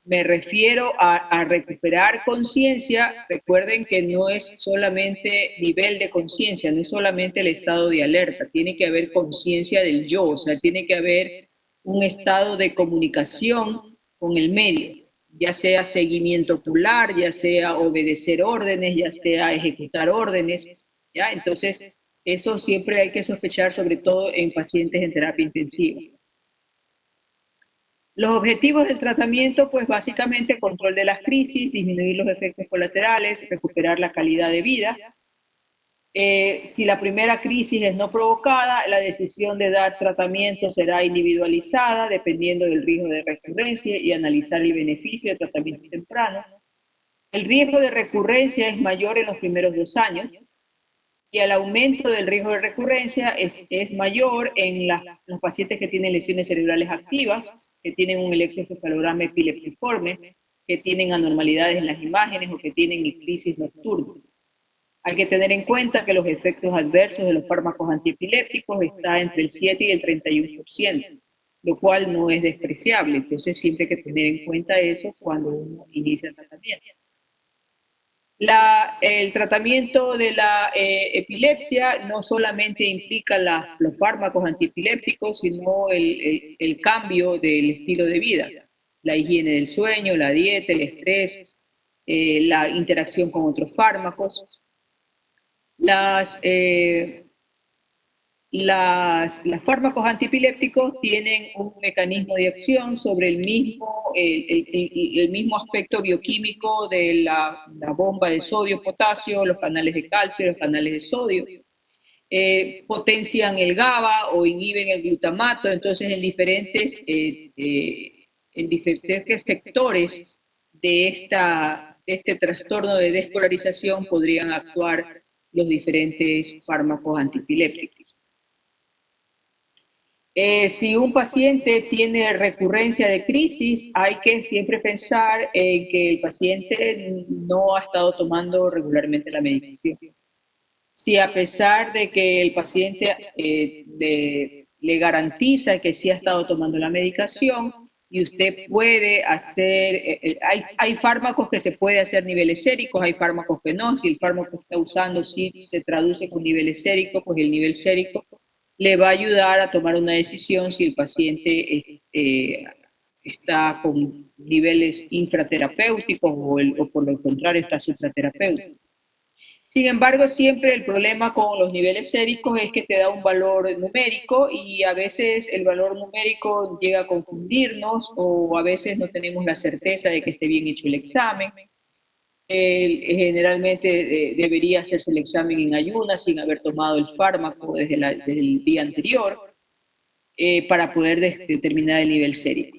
me refiero a recuperar conciencia, recuerden que no es solamente nivel de conciencia, no es solamente el estado de alerta, tiene que haber conciencia del yo, o sea, tiene que haber un estado de comunicación con el medio, ya sea seguimiento ocular, ya sea obedecer órdenes, ya sea ejecutar órdenes, ¿ya? Entonces, eso siempre hay que sospechar, sobre todo en pacientes en terapia intensiva. Los objetivos del tratamiento, pues básicamente control de las crisis, disminuir los efectos colaterales, recuperar la calidad de vida. Si la primera crisis es no provocada, la decisión de dar tratamiento será individualizada dependiendo del riesgo de recurrencia y analizar el beneficio de tratamiento temprano. El riesgo de recurrencia es mayor en los primeros 2 años y el aumento del riesgo de recurrencia es mayor en los pacientes que tienen lesiones cerebrales activas, que tienen un electroencefalograma epileptiforme, que tienen anormalidades en las imágenes o que tienen crisis nocturnas. Hay que tener en cuenta que los efectos adversos de los fármacos antiepilépticos están entre el 7 y el 31%, lo cual no es despreciable. Entonces siempre hay que tener en cuenta eso cuando uno inicia el tratamiento. El tratamiento de la epilepsia no solamente implica los fármacos antiepilépticos, sino el cambio del estilo de vida, la higiene del sueño, la dieta, el estrés, la interacción con otros fármacos. Los fármacos antiepilépticos tienen un mecanismo de acción sobre el mismo aspecto bioquímico de la bomba de sodio-potasio, los canales de calcio, los canales de sodio. Potencian el GABA o inhiben el glutamato, entonces en diferentes sectores de este trastorno de despolarización podrían actuar los diferentes fármacos antiepilépticos. Si un paciente tiene recurrencia de crisis, hay que siempre pensar en que el paciente no ha estado tomando regularmente la medicación. Si a pesar de que el paciente le garantiza que sí ha estado tomando la medicación y usted puede hacer, hay fármacos que se puede hacer niveles séricos, hay fármacos que no. Si el fármaco que está usando sí se traduce con niveles séricos, pues el nivel sérico le va a ayudar a tomar una decisión si el paciente está con niveles infraterapéuticos o por lo contrario está supraterapéutico. Sin embargo, siempre el problema con los niveles séricos es que te da un valor numérico y a veces el valor numérico llega a confundirnos o a veces no tenemos la certeza de que esté bien hecho el examen. Generalmente debería hacerse el examen en ayunas sin haber tomado el fármaco desde el día anterior para poder determinar el nivel sérico.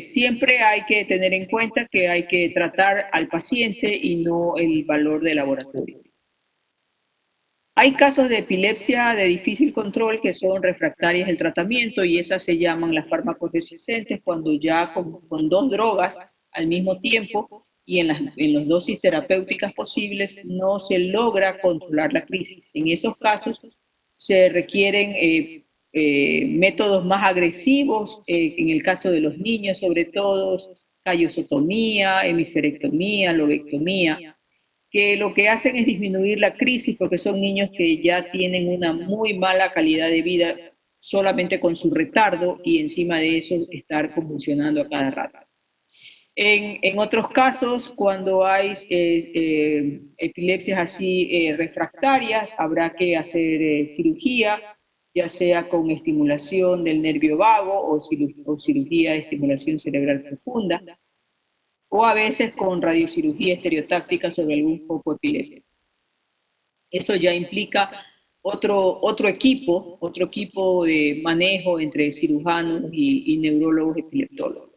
Siempre hay que tener en cuenta que hay que tratar al paciente y no el valor de laboratorio. Hay casos de epilepsia de difícil control que son refractarias al tratamiento y esas se llaman las fármacos resistentes cuando ya con 2 drogas al mismo tiempo y en las dosis terapéuticas posibles no se logra controlar la crisis. En esos casos se requieren métodos más agresivos, en el caso de los niños sobre todo, callosotomía, hemisferectomía, lobectomía, que lo que hacen es disminuir la crisis porque son niños que ya tienen una muy mala calidad de vida solamente con su retardo y encima de eso estar convulsionando a cada rato. En otros casos, cuando hay epilepsias así refractarias, habrá que hacer cirugía, ya sea con estimulación del nervio vago o cirugía de estimulación cerebral profunda, o a veces con radiocirugía estereotáctica sobre algún foco epiléptico. Eso ya implica otro equipo de manejo entre cirujanos y neurólogos epileptólogos.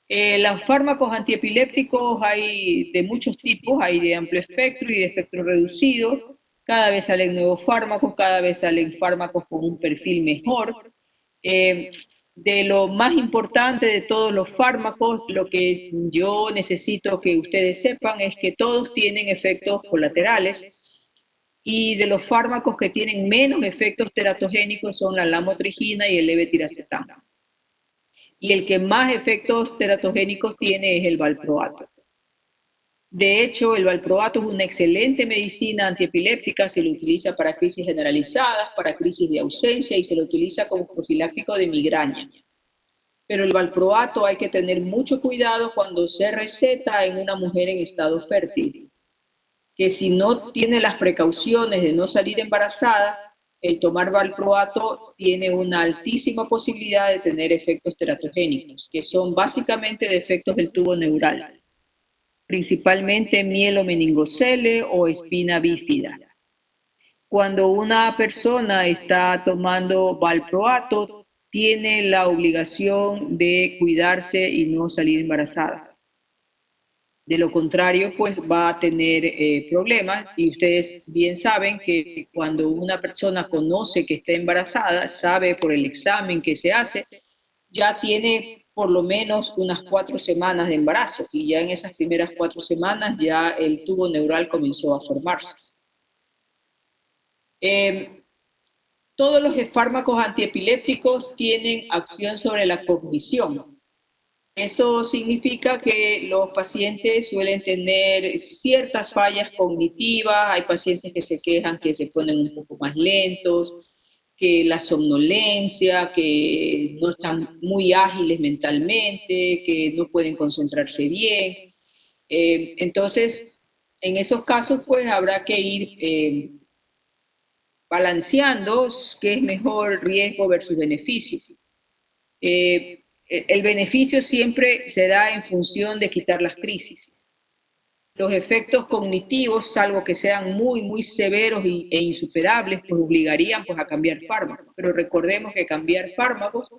Los fármacos antiepilépticos hay de muchos tipos, hay de amplio espectro y de espectro reducido. Cada vez salen nuevos fármacos, cada vez salen fármacos con un perfil mejor. De lo más importante de todos los fármacos, lo que yo necesito que ustedes sepan es que todos tienen efectos colaterales y de los fármacos que tienen menos efectos teratogénicos son la lamotrigina y el levetiracetam. Y el que más efectos teratogénicos tiene es el valproato. De hecho, el valproato es una excelente medicina antiepiléptica, se lo utiliza para crisis generalizadas, para crisis de ausencia y se lo utiliza como profiláctico de migraña. Pero el valproato hay que tener mucho cuidado cuando se receta en una mujer en estado fértil, que si no tiene las precauciones de no salir embarazada, el tomar valproato tiene una altísima posibilidad de tener efectos teratogénicos, que son básicamente defectos del tubo neural, principalmente mielomeningocele o espina bífida. Cuando una persona está tomando valproato, tiene la obligación de cuidarse y no salir embarazada. De lo contrario, pues va a tener problemas y ustedes bien saben que cuando una persona conoce que está embarazada, sabe por el examen que se hace, ya tiene por lo menos unas 4 semanas de embarazo y ya en esas primeras 4 semanas ya el tubo neural comenzó a formarse. Todos los fármacos antiepilépticos tienen acción sobre la cognición. Eso significa que los pacientes suelen tener ciertas fallas cognitivas, hay pacientes que se quejan que se ponen un poco más lentos, que la somnolencia, que no están muy ágiles mentalmente, que no pueden concentrarse bien. Entonces, en esos casos, pues habrá que ir balanceando qué es mejor riesgo versus beneficio. El beneficio siempre se da en función de quitar las crisis. Los efectos cognitivos, salvo que sean muy severos e insuperables, pues obligarían pues, a cambiar fármacos. Pero recordemos que cambiar fármacos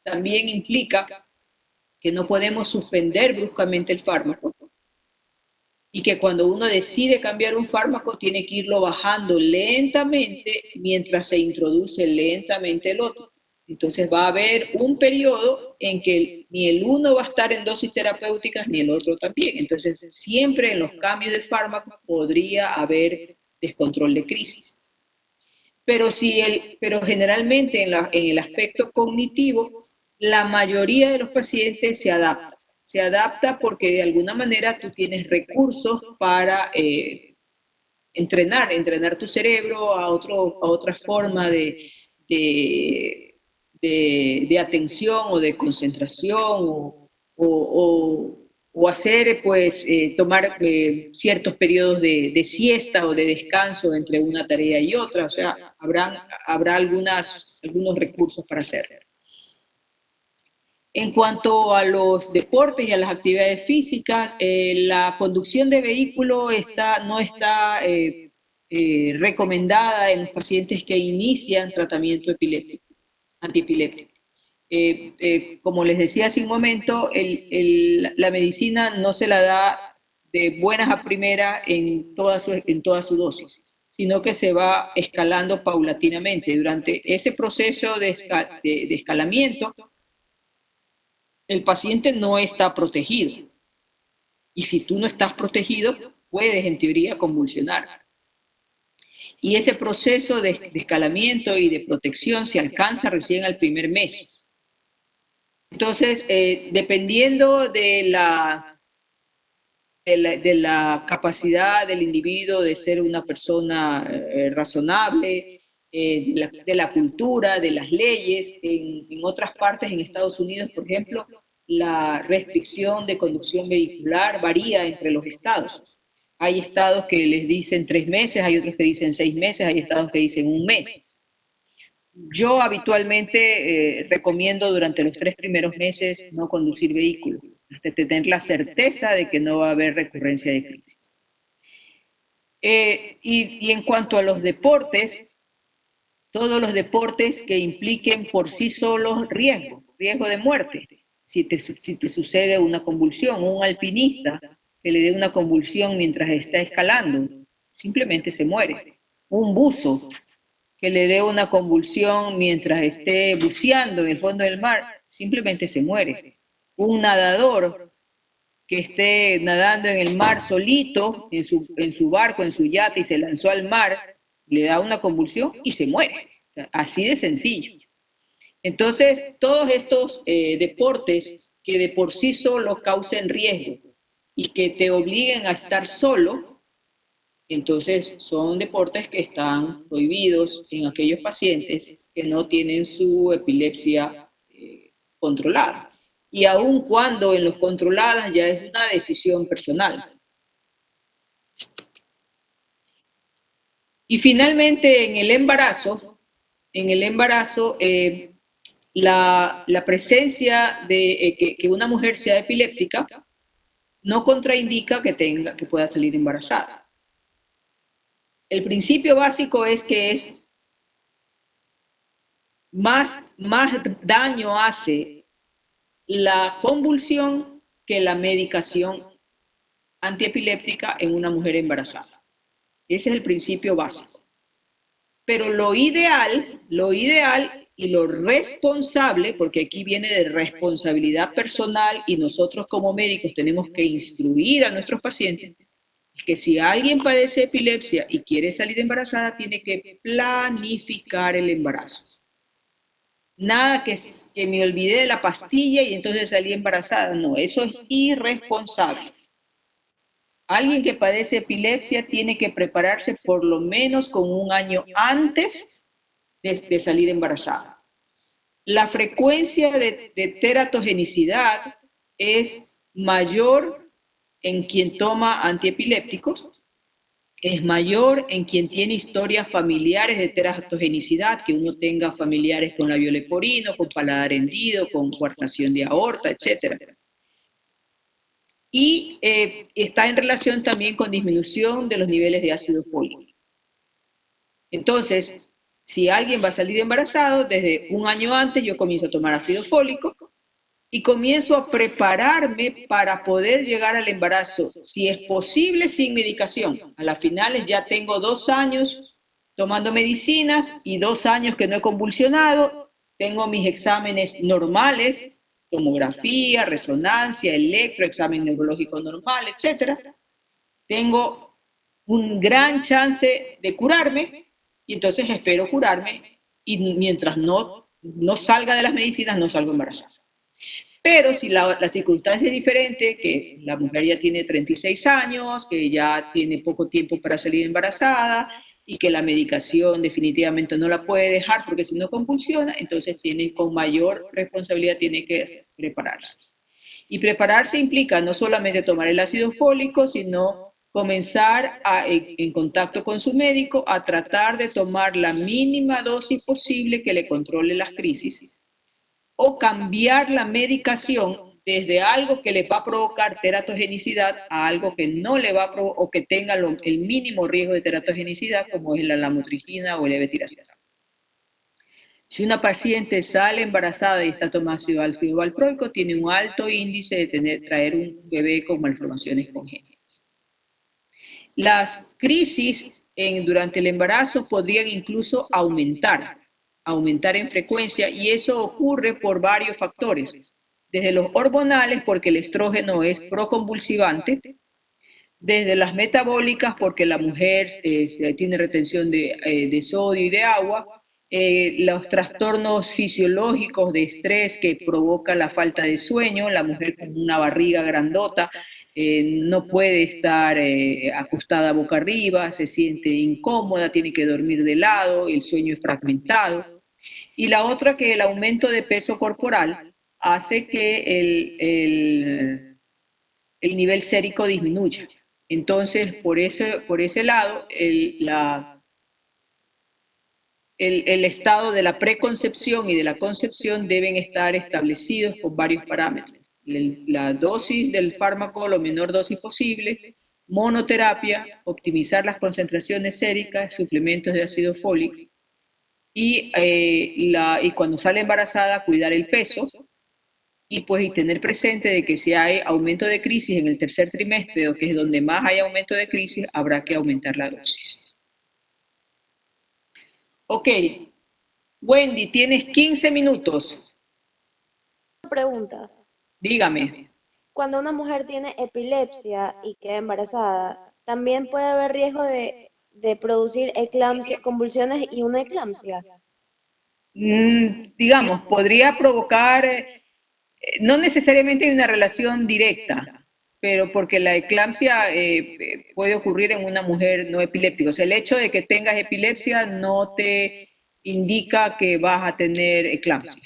también implica que no podemos suspender bruscamente el fármaco y que cuando uno decide cambiar un fármaco tiene que irlo bajando lentamente mientras se introduce lentamente el otro. Entonces va a haber un periodo en que ni el uno va a estar en dosis terapéuticas ni el otro también. Entonces siempre en los cambios de fármacos podría haber descontrol de crisis. Pero generalmente en el aspecto cognitivo, la mayoría de los pacientes se adapta. Se adapta porque de alguna manera tú tienes recursos para entrenar tu cerebro a otra forma de atención o de concentración o hacer, pues, tomar ciertos periodos de siesta o de descanso entre una tarea y otra. O sea, habrá algunos recursos para hacerlo. En cuanto a los deportes y a las actividades físicas, la conducción de vehículo no está recomendada en los pacientes que inician tratamiento antiepiléptico. Como les decía hace un momento, la medicina no se la da de buenas a primeras en toda su dosis, sino que se va escalando paulatinamente. Durante ese proceso de escalamiento, el paciente no está protegido. Y si tú no estás protegido, puedes en teoría convulsionar. Y ese proceso de escalamiento y de protección se alcanza recién al primer mes. Entonces, dependiendo de la capacidad del individuo de ser una persona razonable, de la cultura, de las leyes. En otras partes, en Estados Unidos, por ejemplo, la restricción de conducción vehicular varía entre los estados. Hay estados que les dicen 3 meses, hay otros que dicen 6 meses, hay estados que dicen 1 mes. Yo habitualmente recomiendo durante los 3 primeros meses no conducir vehículos, hasta tener la certeza de que no va a haber recurrencia de crisis. Y en cuanto a los deportes, todos los deportes que impliquen por sí solos riesgo de muerte. Si te sucede una convulsión, un alpinista que le dé una convulsión mientras está escalando, simplemente se muere. Un buzo que le dé una convulsión mientras esté buceando en el fondo del mar, simplemente se muere. Un nadador que esté nadando en el mar solito, en su barco, en su yate, y se lanzó al mar, le da una convulsión y se muere. O sea, así de sencillo. Entonces, todos estos deportes que de por sí solos causen riesgo y que te obliguen a estar solo, entonces son deportes que están prohibidos en aquellos pacientes que no tienen su epilepsia controlada. Y aun cuando en los controladas ya es una decisión personal. Y finalmente en el embarazo, la presencia de que una mujer sea epiléptica no contraindica que pueda salir embarazada. El principio básico es que más daño hace la convulsión que la medicación antiepiléptica en una mujer embarazada. Ese es el principio básico. Pero lo ideal y lo responsable, porque aquí viene de responsabilidad personal y nosotros como médicos tenemos que instruir a nuestros pacientes, es que si alguien padece epilepsia y quiere salir embarazada, tiene que planificar el embarazo. Nada que me olvidé de la pastilla y entonces salí embarazada. No, eso es irresponsable. Alguien que padece epilepsia tiene que prepararse por lo menos con 1 año antes de salir embarazada. La frecuencia de teratogenicidad es mayor en quien toma antiepilépticos, es mayor en quien tiene historias familiares de teratogenicidad, que uno tenga familiares con labio leporino, con paladar hendido, con coartación de aorta, etc. Y está en relación también con disminución de los niveles de ácido fólico. Entonces, si alguien va a salir embarazado, desde 1 año antes yo comienzo a tomar ácido fólico y comienzo a prepararme para poder llegar al embarazo, si es posible sin medicación. A las finales ya tengo 2 años tomando medicinas y 2 años que no he convulsionado tengo mis exámenes normales, tomografía, resonancia, electro, examen neurológico normal, etc. Tengo un gran chance de curarme y entonces espero curarme y mientras no salga de las medicinas no salgo embarazada. Pero si la circunstancia es diferente, que la mujer ya tiene 36 años, que ya tiene poco tiempo para salir embarazada y que la medicación definitivamente no la puede dejar porque si no convulsiona, entonces tiene con mayor responsabilidad tiene que prepararse. Y prepararse implica no solamente tomar el ácido fólico, sino comenzar en contacto con su médico a tratar de tomar la mínima dosis posible que le controle las crisis o cambiar la medicación desde algo que le va a provocar teratogenicidad a algo que no le va a provocar o que tenga el mínimo riesgo de teratogenicidad, como es la lamotrigina o el levetiracetam. Si una paciente sale embarazada y está tomando ácido valproico, tiene un alto índice de traer un bebé con malformaciones congénitas. Las crisis durante el embarazo podrían incluso aumentar en frecuencia y eso ocurre por varios factores. Desde los hormonales, porque el estrógeno es proconvulsivante, desde las metabólicas, porque la mujer tiene retención de sodio y de agua, los trastornos fisiológicos de estrés que provoca la falta de sueño, la mujer con una barriga grandota no puede estar acostada boca arriba, se siente incómoda, tiene que dormir de lado, el sueño es fragmentado. Y la otra que el aumento de peso corporal hace que el nivel sérico disminuya. Entonces, por ese lado, el estado de la preconcepción y de la concepción deben estar establecidos con varios parámetros. La dosis del fármaco, la menor dosis posible, monoterapia, optimizar las concentraciones séricas, suplementos de ácido fólico, y cuando sale embarazada, cuidar el peso, y tener presente de que si hay aumento de crisis en el tercer trimestre, o que es donde más hay aumento de crisis, habrá que aumentar la dosis. Ok, Wendy, tienes 15 minutos. Pregunta. Dígame. Cuando una mujer tiene epilepsia y queda embarazada, ¿también puede haber riesgo de producir eclampsia, convulsiones y una eclampsia? Digamos, podría provocar, no necesariamente hay una relación directa, pero porque la eclampsia puede ocurrir en una mujer no epiléptica. O sea, el hecho de que tengas epilepsia no te indica que vas a tener eclampsia.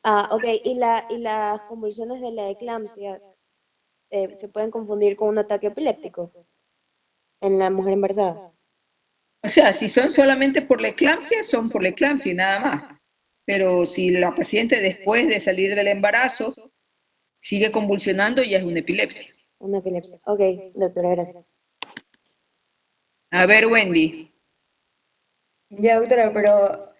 Ah, ok. ¿Y las convulsiones de la eclampsia se pueden confundir con un ataque epiléptico en la mujer embarazada? O sea, si son solamente por la eclampsia, son por la eclampsia y nada más. Pero si la paciente después de salir del embarazo sigue convulsionando, ya es una epilepsia. Una epilepsia. Ok, doctora, gracias. A ver, Wendy. Ya, doctora, pero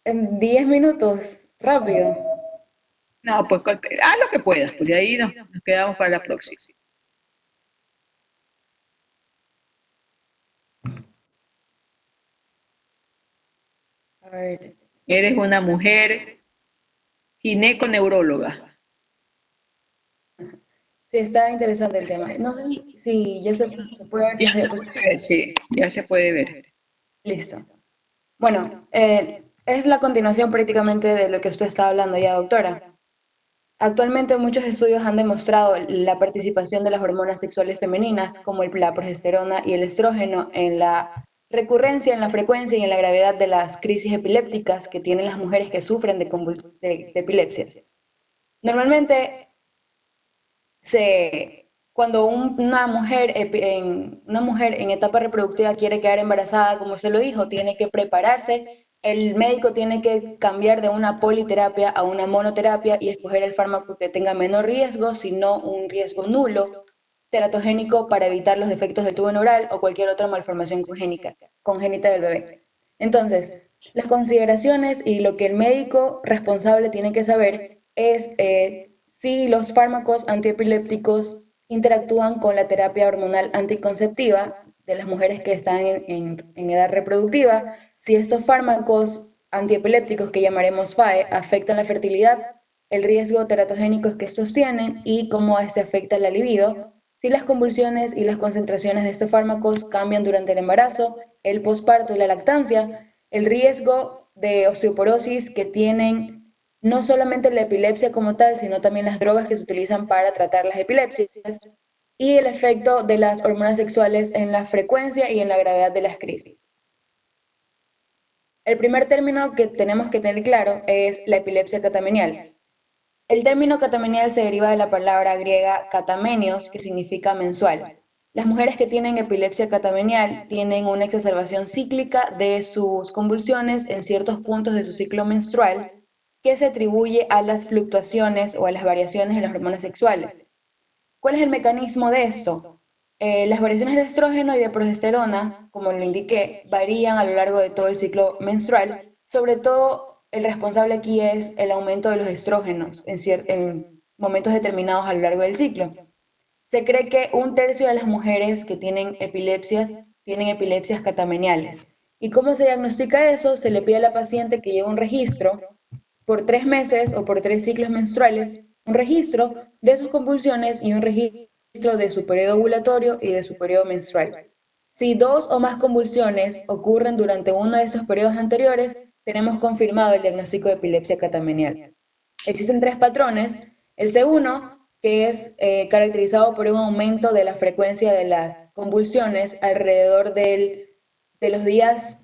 en 10 minutos, rápido. No, pues haz lo que puedas, pues de ahí nos quedamos para la próxima. A ver. Eres una mujer gineconeuróloga. Sí, está interesante el tema. No sé si ya se puede ver. Ya se puede ver, sí, ya se puede ver. Listo. Bueno, es la continuación prácticamente de lo que usted estaba hablando ya, doctora. Actualmente muchos estudios han demostrado la participación de las hormonas sexuales femeninas, como la progesterona y el estrógeno, en la recurrencia, en la frecuencia y en la gravedad de las crisis epilépticas que tienen las mujeres que sufren de epilepsias. Normalmente, cuando una mujer en etapa reproductiva quiere quedar embarazada, como se lo dijo, tiene que prepararse. El médico tiene que cambiar de una politerapia a una monoterapia y escoger el fármaco que tenga menor riesgo, sino un riesgo nulo, teratogénico, para evitar los defectos del tubo neural o cualquier otra malformación congénita del bebé. Entonces, las consideraciones y lo que el médico responsable tiene que saber es si los fármacos antiepilépticos interactúan con la terapia hormonal anticonceptiva de las mujeres que están en edad reproductiva, si estos fármacos antiepilépticos que llamaremos FAE afectan la fertilidad, el riesgo teratogénico que estos tienen y cómo este afecta la libido, si las convulsiones y las concentraciones de estos fármacos cambian durante el embarazo, el posparto y la lactancia, el riesgo de osteoporosis que tienen no solamente la epilepsia como tal, sino también las drogas que se utilizan para tratar las epilepsias, y el efecto de las hormonas sexuales en la frecuencia y en la gravedad de las crisis. El primer término que tenemos que tener claro es la epilepsia catamenial. El término catamenial se deriva de la palabra griega katamenios, que significa mensual. Las mujeres que tienen epilepsia catamenial tienen una exacerbación cíclica de sus convulsiones en ciertos puntos de su ciclo menstrual que se atribuye a las fluctuaciones o a las variaciones en las hormonas sexuales. ¿Cuál es el mecanismo de esto? Las variaciones de estrógeno y de progesterona, como lo indiqué, varían a lo largo de todo el ciclo menstrual. Sobre todo, el responsable aquí es el aumento de los estrógenos en momentos determinados a lo largo del ciclo. Se cree que 1/3 de las mujeres que tienen epilepsias catameniales. ¿Y cómo se diagnostica eso? Se le pide a la paciente que lleve un registro por 3 meses o por 3 ciclos menstruales, un registro de sus convulsiones y un registro de su periodo ovulatorio y de su periodo menstrual. Si 2 o más convulsiones ocurren durante uno de estos periodos anteriores, tenemos confirmado el diagnóstico de epilepsia catamenial. Existen 3 patrones. El C1, que es caracterizado por un aumento de la frecuencia de las convulsiones alrededor de 3 días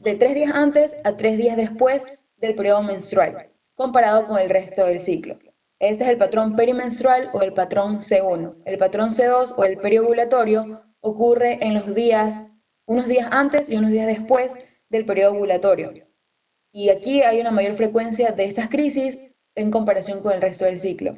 antes a 3 días después del periodo menstrual, comparado con el resto del ciclo. Este es el patrón perimenstrual o el patrón C1. El patrón C2 o el periovulatorio ocurre en unos días antes y unos días después del periodo ovulatorio. Y aquí hay una mayor frecuencia de estas crisis en comparación con el resto del ciclo.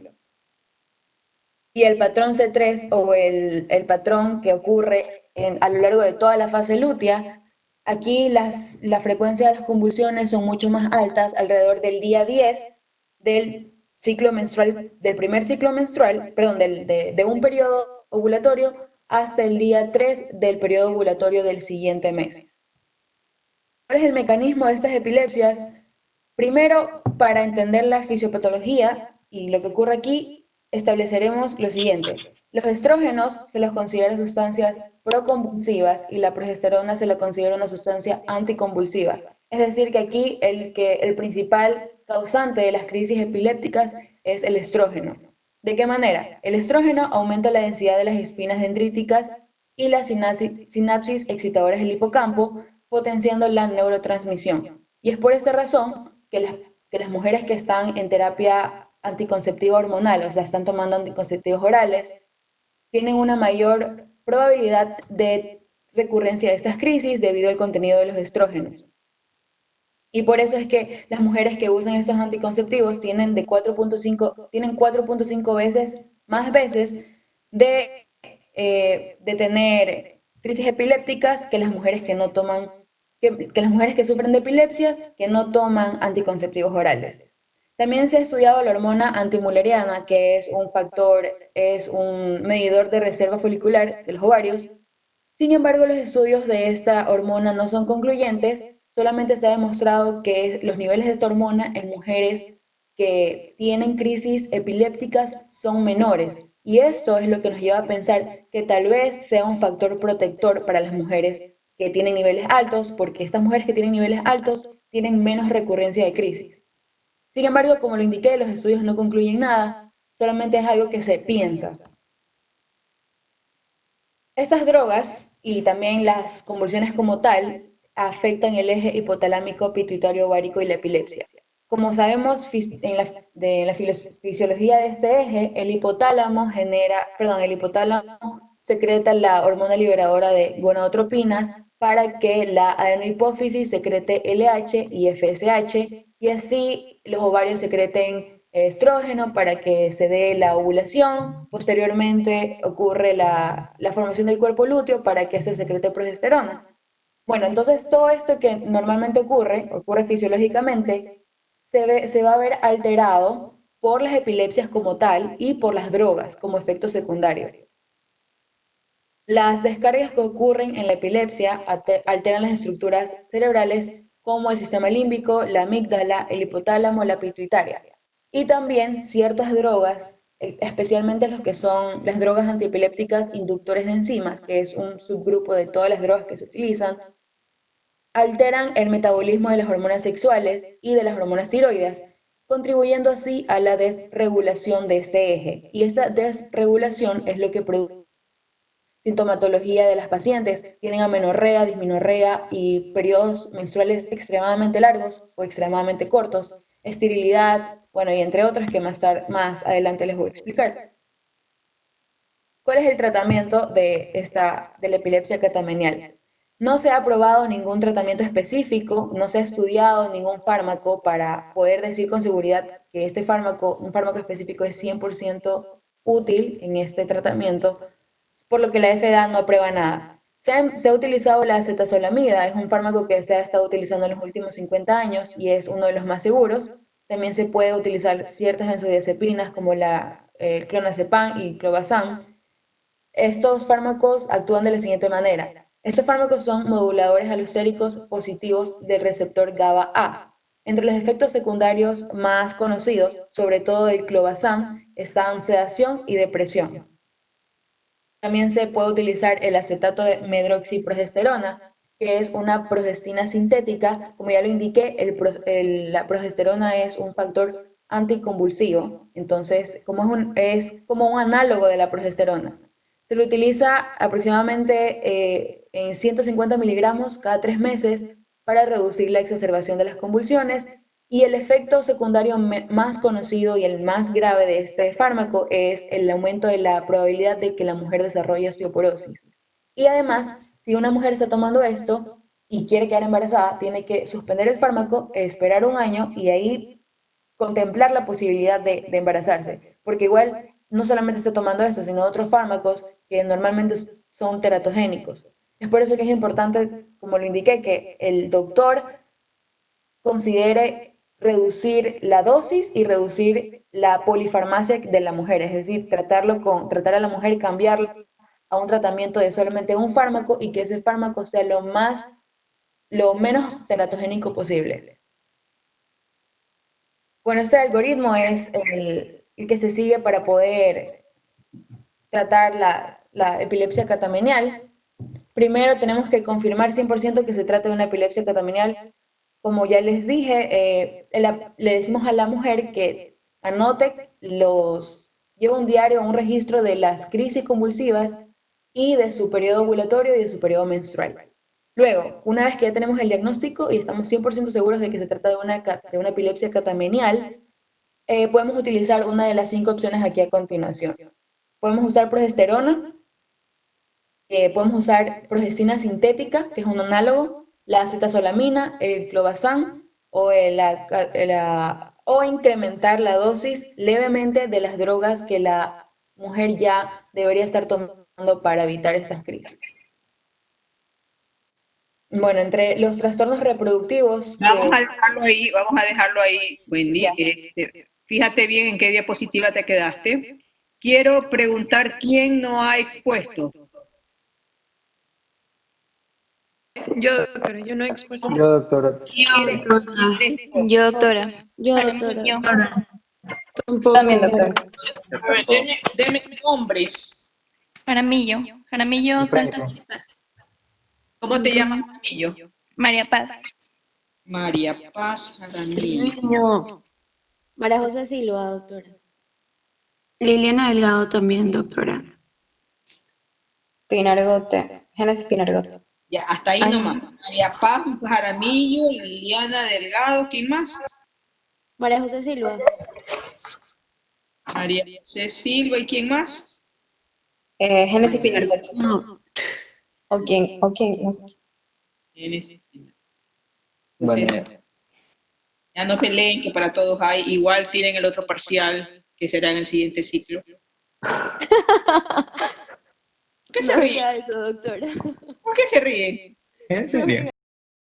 Y el patrón C3 o el patrón que ocurre a lo largo de toda la fase lútea, aquí la frecuencia de las convulsiones son mucho más altas, alrededor del día 10 del ciclo menstrual, del primer ciclo menstrual, perdón, de un periodo ovulatorio hasta el día 3 del periodo ovulatorio del siguiente mes. ¿Cuál es el mecanismo de estas epilepsias? Primero, para entender la fisiopatología y lo que ocurre aquí, estableceremos lo siguiente. Los estrógenos se los considera sustancias proconvulsivas y la progesterona se la considera una sustancia anticonvulsiva. Es decir, que aquí el principal causante de las crisis epilépticas es el estrógeno. ¿De qué manera? El estrógeno aumenta la densidad de las espinas dendríticas y las sinapsis excitadoras del hipocampo, potenciando la neurotransmisión. Y es por esa razón que las mujeres que están en terapia anticonceptiva hormonal, o sea, están tomando anticonceptivos orales, tienen una mayor probabilidad de recurrencia de estas crisis debido al contenido de los estrógenos. Y por eso es que las mujeres que usan estos anticonceptivos tienen 4.5 veces más veces de tener crisis epilépticas que las mujeres que no toman, que las mujeres que sufren de epilepsias que no toman anticonceptivos orales. También se ha estudiado la hormona antimuleriana, que es un medidor de reserva folicular de los ovarios. Sin embargo, los estudios de esta hormona no son concluyentes, solamente se ha demostrado que los niveles de esta hormona en mujeres que tienen crisis epilépticas son menores. Y esto es lo que nos lleva a pensar que tal vez sea un factor protector para las mujeres que tienen niveles altos, porque estas mujeres que tienen niveles altos tienen menos recurrencia de crisis. Sin embargo, como lo indiqué, los estudios no concluyen nada, solamente es algo que se piensa. Estas drogas y también las convulsiones como tal afectan el eje hipotalámico, pituitario, ovárico y la epilepsia. Como sabemos de la fisiología de este eje, el hipotálamo secreta la hormona liberadora de gonadotropinas para que la adenohipófisis secrete LH y FSH y así los ovarios secreten estrógeno para que se dé la ovulación. Posteriormente ocurre la formación del cuerpo lúteo para que se secrete progesterona. Bueno, entonces todo esto que normalmente ocurre fisiológicamente, se va a ver alterado por las epilepsias como tal y por las drogas como efecto secundario. Las descargas que ocurren en la epilepsia alteran las estructuras cerebrales como el sistema límbico, la amígdala, el hipotálamo, la pituitaria. Y también ciertas drogas, especialmente los que son las drogas antiepilépticas inductores de enzimas, que es un subgrupo de todas las drogas que se utilizan, alteran el metabolismo de las hormonas sexuales y de las hormonas tiroides, contribuyendo así a la desregulación de este eje. Y esta desregulación es lo que produce sintomatología de las pacientes. Tienen amenorrea, dismenorrea y periodos menstruales extremadamente largos o extremadamente cortos, esterilidad, bueno, y entre otros que más adelante les voy a explicar. ¿Cuál es el tratamiento de la epilepsia catamenial? No se ha aprobado ningún tratamiento específico, no se ha estudiado ningún fármaco para poder decir con seguridad que este fármaco, un fármaco específico, es 100% útil en este tratamiento, por lo que la FDA no aprueba nada. Se ha utilizado la acetazolamida, es un fármaco que se ha estado utilizando en los últimos 50 años y es uno de los más seguros. También se puede utilizar ciertas benzodiazepinas como el clonazepam y clobazam. Estos fármacos actúan de la siguiente manera. Estos fármacos son moduladores alostéricos positivos del receptor GABA-A. Entre los efectos secundarios más conocidos, sobre todo del clobazam, están sedación y depresión. También se puede utilizar el acetato de medroxiprogesterona, que es una progestina sintética. Como ya lo indiqué, la progesterona es un factor anticonvulsivo, entonces es como un análogo de la progesterona. Se lo utiliza aproximadamente en 150 miligramos cada 3 meses para reducir la exacerbación de las convulsiones, y el efecto secundario más conocido y el más grave de este fármaco es el aumento de la probabilidad de que la mujer desarrolle osteoporosis. Y además, si una mujer está tomando esto y quiere quedar embarazada, tiene que suspender el fármaco, esperar un año y ahí contemplar la posibilidad de embarazarse, porque igual no solamente está tomando esto, sino otros fármacos que normalmente son teratogénicos. Es por eso que es importante, como lo indiqué, que el doctor considere reducir la dosis y reducir la polifarmacia de la mujer, es decir, tratar a la mujer y cambiarla a un tratamiento de solamente un fármaco, y que ese fármaco sea lo menos teratogénico posible. Bueno, este algoritmo es el que se sigue para poder tratar la epilepsia catamenial. Primero tenemos que confirmar 100% que se trata de una epilepsia catamenial. Como ya les dije, le decimos a la mujer que anote lleva un diario, un registro de las crisis convulsivas y de su periodo ovulatorio y de su periodo menstrual. Luego, una vez que ya tenemos el diagnóstico y estamos 100% seguros de que se trata de una epilepsia catamenial, podemos utilizar una de las 5 opciones aquí a continuación. Podemos usar progesterona, podemos usar progestina sintética, que es un análogo, la acetazolamina, el clobazam o incrementar la dosis levemente de las drogas que la mujer ya debería estar tomando para evitar estas crisis. Bueno, entre los trastornos reproductivos... Vamos a dejarlo ahí, Wendy. Fíjate bien en qué diapositiva te quedaste. Quiero preguntar quién no ha expuesto. Yo, doctora, yo no he expuesto. Yo, doctora. Yo, doctora. Yo, doctora. También, doctora. A ver, deme nombres. Jaramillo Salta. ¿Cómo te llamas, Jaramillo? María Paz. María Paz Jaramillo. María José Silva, doctora. Liliana Delgado también, doctora. Pinargote. Génesis Pinargote. Ya, hasta ahí nomás. María Paz Jaramillo, Liliana Delgado, ¿quién más? María José Silva. María José Silva, ¿y quién más? Génesis Pinargote. No. ¿O quién? No sé. Génesis Pinargote. Bueno, Ya no peleen, que para todos hay. Igual tienen el otro parcial, que será en el siguiente ciclo. ¿Qué se ríen? Eso, doctora. ¿Por qué se ríen? ¿En serio?